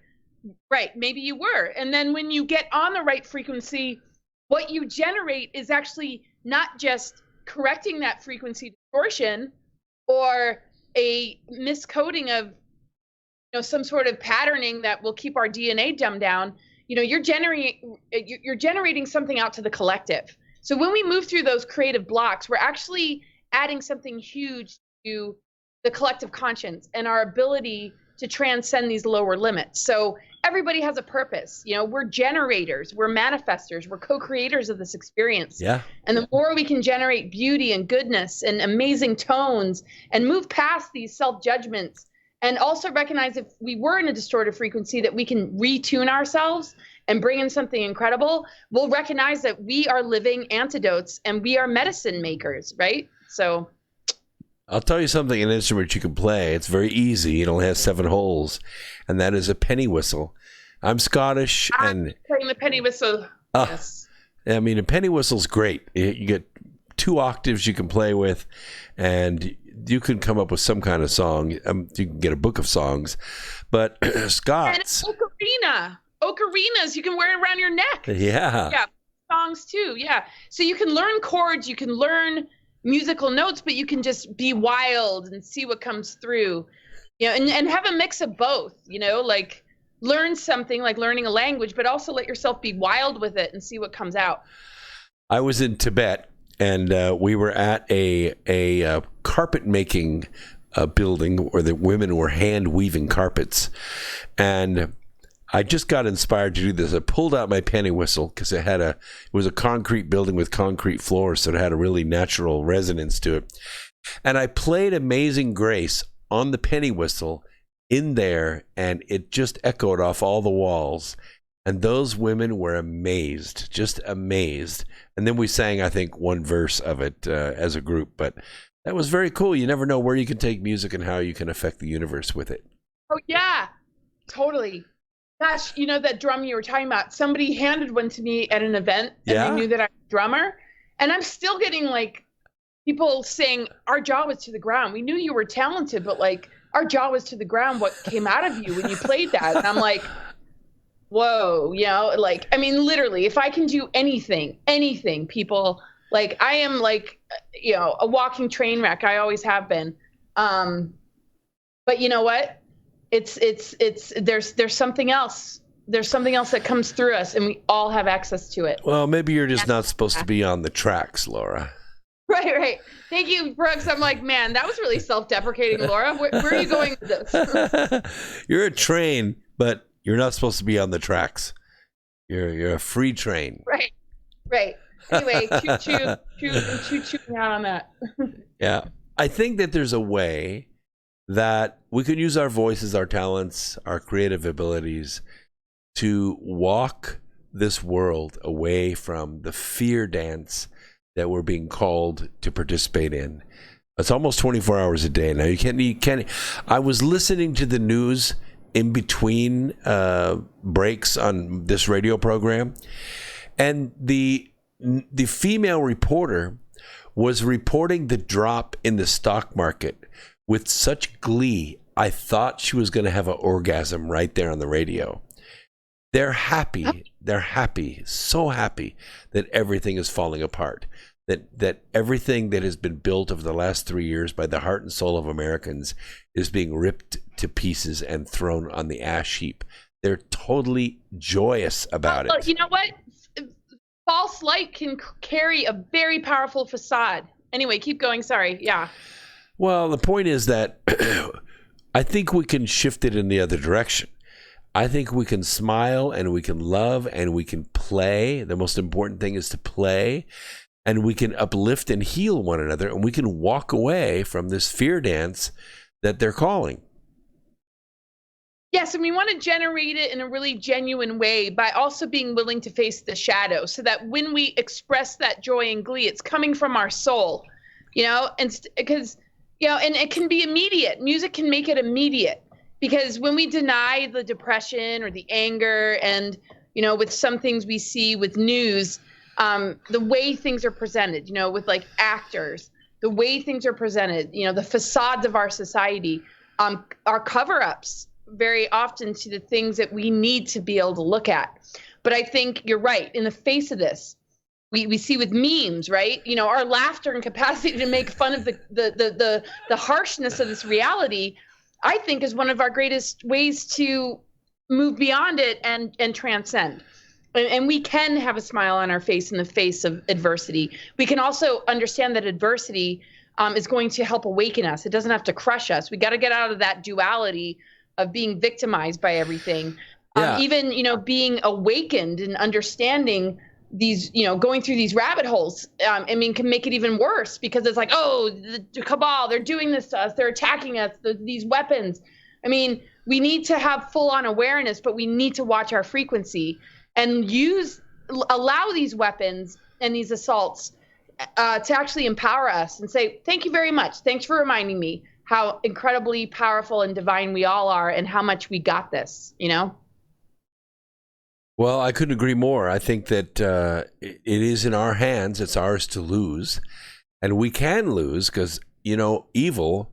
Right. Maybe you were. And then when you get on the right frequency, what you generate is actually not just correcting that frequency distortion or a miscoding of some sort of patterning that will keep our DNA dumbed down. You're generating something out to the collective. So when we move through those creative blocks, we're actually adding something huge to the collective conscience and our ability to transcend these lower limits. So everybody has a purpose. We're generators, we're manifestors, we're co-creators of this experience. Yeah. And the more we can generate beauty and goodness and amazing tones and move past these self-judgments, and also recognize if we were in a distorted frequency that we can retune ourselves and bring in something incredible, we'll recognize that we are living antidotes and we are medicine makers, right? So I'll tell you something, an instrument you can play. It's very easy. It only has 7 holes, and that is a penny whistle. I'm Scottish. I'm playing the penny whistle. Yes. I mean, a penny whistle's great. You get 2 octaves you can play with, and you can come up with some kind of song. You can get a book of songs. But Scots. And ocarina. Ocarinas, you can wear it around your neck. Yeah. Yeah. Songs too. Yeah. So you can learn chords, you can learn musical notes, but you can just be wild and see what comes through, and have a mix of both, like learn something like learning a language, but also let yourself be wild with it and see what comes out. I was in Tibet, and we were at a carpet making building where the women were hand weaving carpets, and I just got inspired to do this. I pulled out my penny whistle because it was a concrete building with concrete floors, so it had a really natural resonance to it. And I played Amazing Grace on the penny whistle in there, and it just echoed off all the walls. And those women were amazed, just amazed. And then we sang, I think, 1 verse of it as a group. But that was very cool. You never know where you can take music and how you can affect the universe with it. Oh, yeah, totally. Gosh, that drum you were talking about, somebody handed one to me at an event, and they knew that I'm a drummer. And I'm still getting people saying, our jaw was to the ground. We knew you were talented, but our jaw was to the ground. What came out of you when you played that? And I'm like, whoa, literally, if I can do anything, people, I am a walking train wreck. I always have been. But you know what? There's something else. There's something else that comes through us, and we all have access to it. Well, maybe you're just not supposed to be on the tracks, Laura. Right. Thank you, Brooks. I'm like, man, that was really self-deprecating, Laura. Where are you going with this? You're a train, but you're not supposed to be on the tracks. You're a free train. Right. Anyway, choo out on that. Yeah. I think that there's a way that we can use our voices, our talents, our creative abilities to walk this world away from the fear dance that we're being called to participate in. It's almost 24 hours a day now. You can't. I was listening to the news in between breaks on this radio program, and the female reporter was reporting the drop in the stock market with such glee. I thought she was going to have an orgasm right there on the radio. They're happy. They're happy, so happy that everything is falling apart. That everything that has been built over the last 3 years by the heart and soul of Americans is being ripped to pieces and thrown on the ash heap. They're totally joyous about it. You know what? False light can carry a very powerful facade. Anyway, keep going. Sorry. Yeah. Well, the point is that I think we can shift it in the other direction. I think we can smile and we can love and we can play. The most important thing is to play. And we can uplift and heal one another, and we can walk away from this fear dance that they're calling. Yes, and we want to generate it in a really genuine way by also being willing to face the shadow, so that when we express that joy and glee, it's coming from our soul, and because, and it can be immediate. Music can make it immediate, because when we deny the depression or the anger and, with some things we see with news, the way things are presented, with actors, the way things are presented, the facades of our society, are cover-ups very often to the things that we need to be able to look at. But I think you're right. In the face of this, we see with memes, right? You know, our laughter and capacity to make fun of the harshness of this reality, I think, is one of our greatest ways to move beyond it and transcend. And we can have a smile on our face in the face of adversity. We can also understand that adversity is going to help awaken us. It doesn't have to crush us. We got to get out of that duality of being victimized by everything. Yeah. Even, you know, being awakened and understanding these, you know, going through these rabbit holes, I mean, can make it even worse, because it's like, oh, the cabal, they're doing this to us. They're attacking us, these weapons. I mean, we need to have full on awareness, but we need to watch our frequency and allow these weapons and these assaults to actually empower us and say, thank you very much. Thanks for reminding me how incredibly powerful and divine we all are and how much we got this, you know? Well, I couldn't agree more. I think that it is in our hands. It's ours to lose. And we can lose because, you know, evil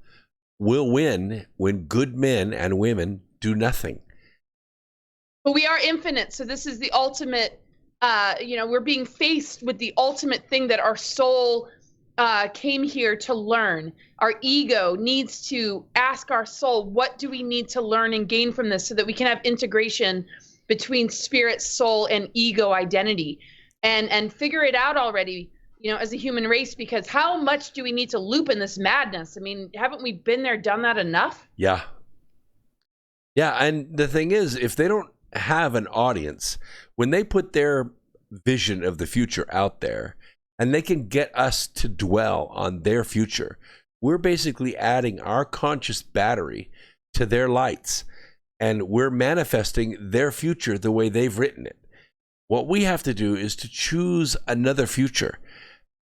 will win when good men and women do nothing. But we are infinite. So this is the ultimate, you know, we're being faced with the ultimate thing that our soul came here to learn. Our ego needs to ask our soul, what do we need to learn and gain from this so that we can have integration between spirit, soul, and ego identity, and figure it out already, you know, as a human race, because how much do we need to loop in this madness? I mean, haven't we been there, done that enough? Yeah. Yeah, and the thing is, if they don't have an audience, when they put their vision of the future out there, and they can get us to dwell on their future, we're basically adding our conscious battery to their lights. And we're manifesting their future the way they've written it. What we have to do is to choose another future,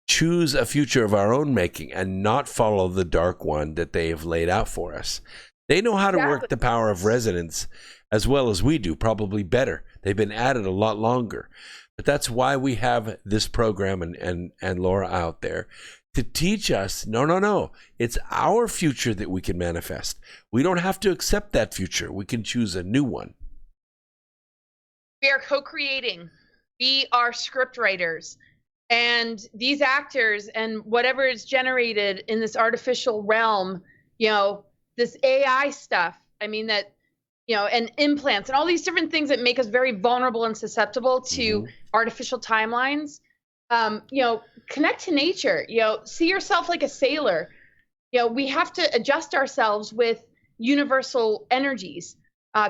choose a future of our own making, and not follow the dark one that they have laid out for us. They know how to work the power of resonance as well as we do, probably better. They've been at it a lot longer. But that's why we have this program and Laura out there to teach us, no, it's our future that we can manifest. We don't have to accept that future. We can choose a new one. We are co-creating. We are script writers. And these actors and whatever is generated in this artificial realm, you know, this AI stuff, I mean, that, you know, and implants and all these different things that make us very vulnerable and susceptible to artificial timelines. You know, connect to nature, you know, see yourself like a sailor. You know, we have to adjust ourselves with universal energies,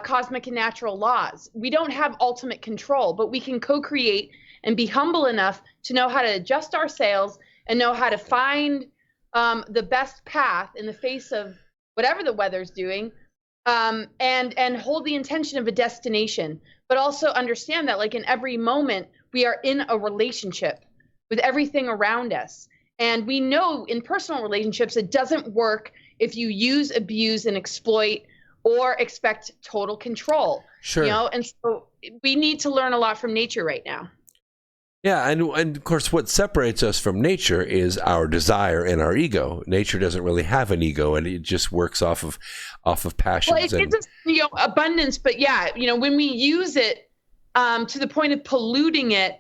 cosmic and natural laws. We don't have ultimate control, but we can co-create and be humble enough to know how to adjust our sails and know how to find the best path in the face of whatever the weather's doing, and hold the intention of a destination, but also understand that, like, in every moment, we are in a relationship with everything around us. And we know in personal relationships, it doesn't work if you use, abuse, and exploit or expect total control. Sure. You know, and so we need to learn a lot from nature right now. Yeah, and of course, what separates us from nature is our desire and our ego. Nature doesn't really have an ego, and it just works off of passions. Well, it gives us, you know, abundance, but yeah, you know, when we use it to the point of polluting it,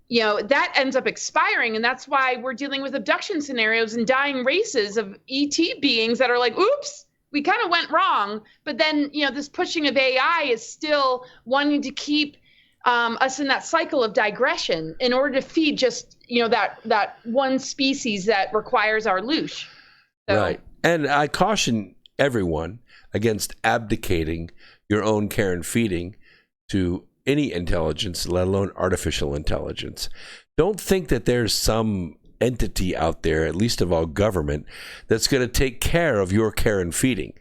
you know, that ends up expiring, and that's why we're dealing with abduction scenarios and dying races of ET beings that are like, oops, we kind of went wrong. But then, you know, this pushing of AI is still wanting to keep us in that cycle of digression in order to feed just, you know, that one species that requires our loosh. So. Right. And I caution everyone against abdicating your own care and feeding to any intelligence, let alone artificial intelligence. Don't think that there's some entity out there, at least of all government, that's going to take care of your care and feeding.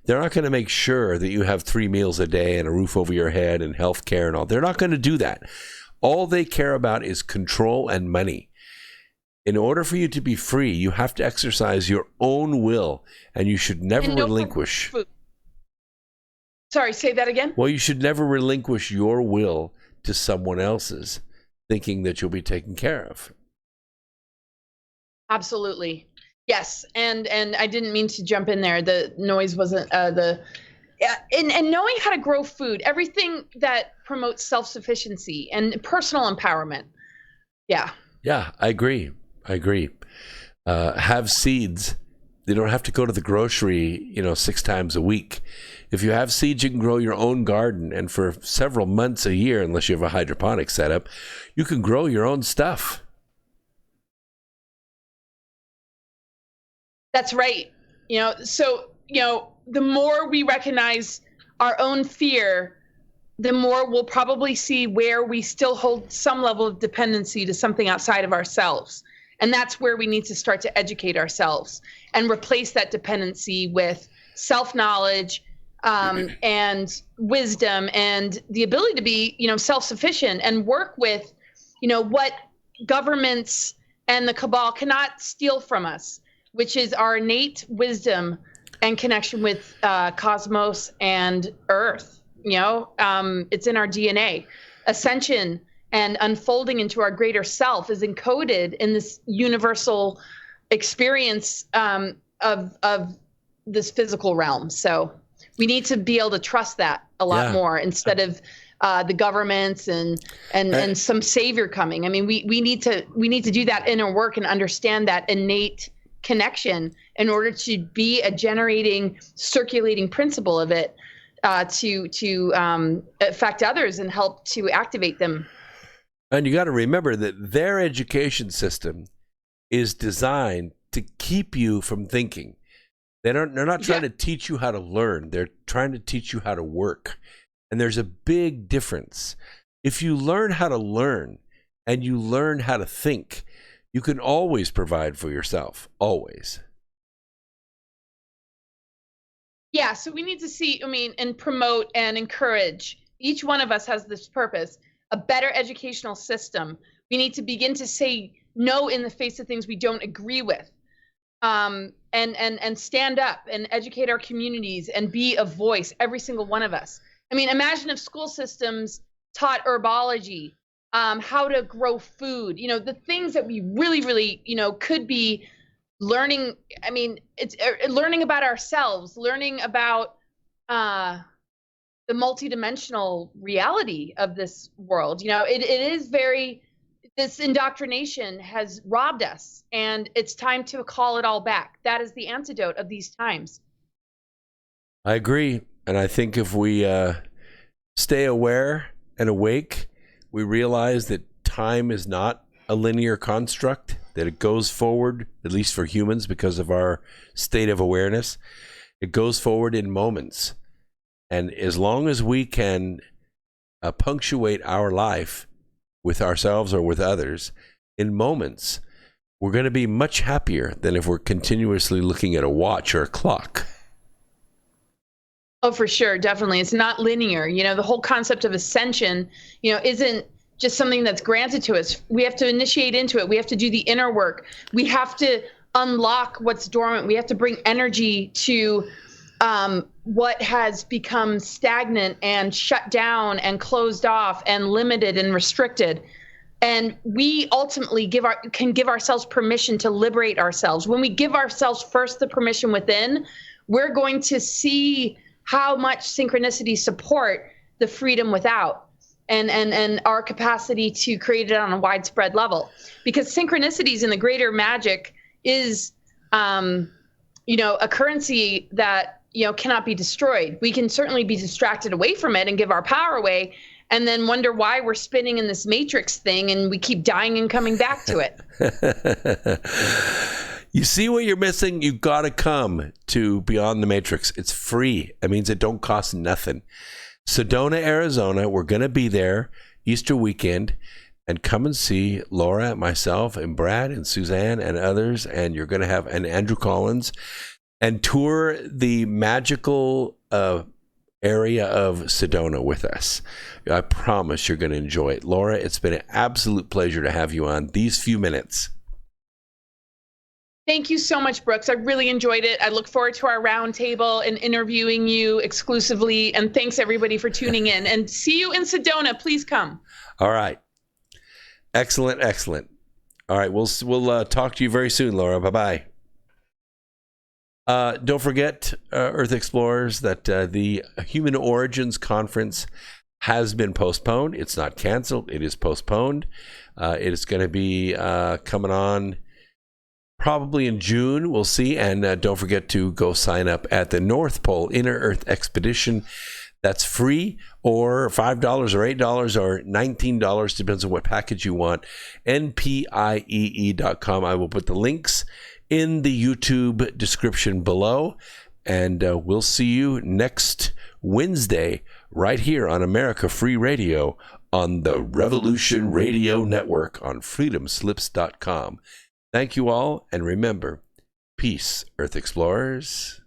They're not going to make sure that you have 3 meals a day and a roof over your head and health care and all. They're not going to do that. All they care about is control and money. In order for you to be free, you have to exercise your own will, and you should never relinquish. Sorry, say that again? Well, you should never relinquish your will to someone else's, thinking that you'll be taken care of. Absolutely. Yes, and I didn't mean to jump in there. The noise wasn't and knowing how to grow food, everything that promotes self-sufficiency and personal empowerment. Yeah. Yeah, I agree. Have seeds. You don't have to go to the grocery, 6 times a week. If you have seeds, you can grow your own garden. And for several months a year, unless you have a hydroponic setup, you can grow your own stuff. That's right. So, the more we recognize our own fear, the more we'll probably see where we still hold some level of dependency to something outside of ourselves. And that's where we need to start to educate ourselves and replace that dependency with self-knowledge, and wisdom and the ability to be, self-sufficient and work with, what governments and the cabal cannot steal from us, which is our innate wisdom and connection with cosmos and earth. It's in our DNA. Ascension and unfolding into our greater self is encoded in this universal experience of this physical realm. So we need to be able to trust that a lot more instead of the governments and some savior coming. I mean, we need to do that inner work and understand that innate connection in order to be a generating, circulating principle of it, to affect others and help to activate them. And you got to remember that their education system is designed to keep you from thinking. They're not trying to teach you how to learn. They're trying to teach you how to work. And there's a big difference. If you learn how to learn and you learn how to think, you can always provide for yourself. Always. Yeah, so we need to see, and promote and encourage. Each one of us has this purpose, a better educational system. We need to begin to say no in the face of things we don't agree with, and stand up and educate our communities and be a voice, every single one of us. I mean, imagine if school systems taught herbology, how to grow food, the things that we really, really, could be learning. I mean, it's learning about ourselves, learning about the multidimensional reality of this world. It is this indoctrination has robbed us, and it's time to call it all back. That is the antidote of these times. I agree. And I think if we stay aware and awake, we realize that time is not a linear construct, that it goes forward, at least for humans, because of our state of awareness. It goes forward in moments. And as long as we can punctuate our life with ourselves or with others in moments, we're going to be much happier than if we're continuously looking at a watch or a clock. Oh, for sure. Definitely. It's not linear. The whole concept of ascension, isn't just something that's granted to us. We have to initiate into it. We have to do the inner work. We have to unlock what's dormant. We have to bring energy to what has become stagnant and shut down and closed off and limited and restricted. And we ultimately can give ourselves permission to liberate ourselves. When we give ourselves first the permission within, we're going to see how much synchronicity support the freedom without, and our capacity to create it on a widespread level. Because synchronicities in the greater magic is, a currency that, cannot be destroyed. We can certainly be distracted away from it and give our power away, and then wonder why we're spinning in this matrix thing and we keep dying and coming back to it. You see what you're missing? You've got to come to Beyond the Matrix. It's free. It means it don't cost nothing. Sedona, Arizona. We're going to be there Easter weekend, and come and see Laura, myself, and Brad, and Suzanne, and others. And you're going to have and Andrew Collins, and tour the magical area of Sedona with us. I promise you're going to enjoy it. Laura, it's been an absolute pleasure to have you on these few minutes. Thank you so much, Brooks. I really enjoyed it. I look forward to our roundtable and interviewing you exclusively. And thanks, everybody, for tuning in. And see you in Sedona. Please come. All right. Excellent, excellent. All right, we'll talk to you very soon, Laura. Bye-bye. Don't forget, Earth Explorers, that the Human Origins Conference has been postponed. It's not canceled. It is postponed. It is going to be coming on probably in June. We'll see. And don't forget to go sign up at the North Pole Inner Earth Expedition. That's free, or $5 or $8 or $19, depends on what package you want. npiee.com. I will put the links in the YouTube description below. And we'll see you next Wednesday right here on America Free Radio on the Revolution Radio Network on freedomslips.com. Thank you all, and remember, peace, Earth Explorers.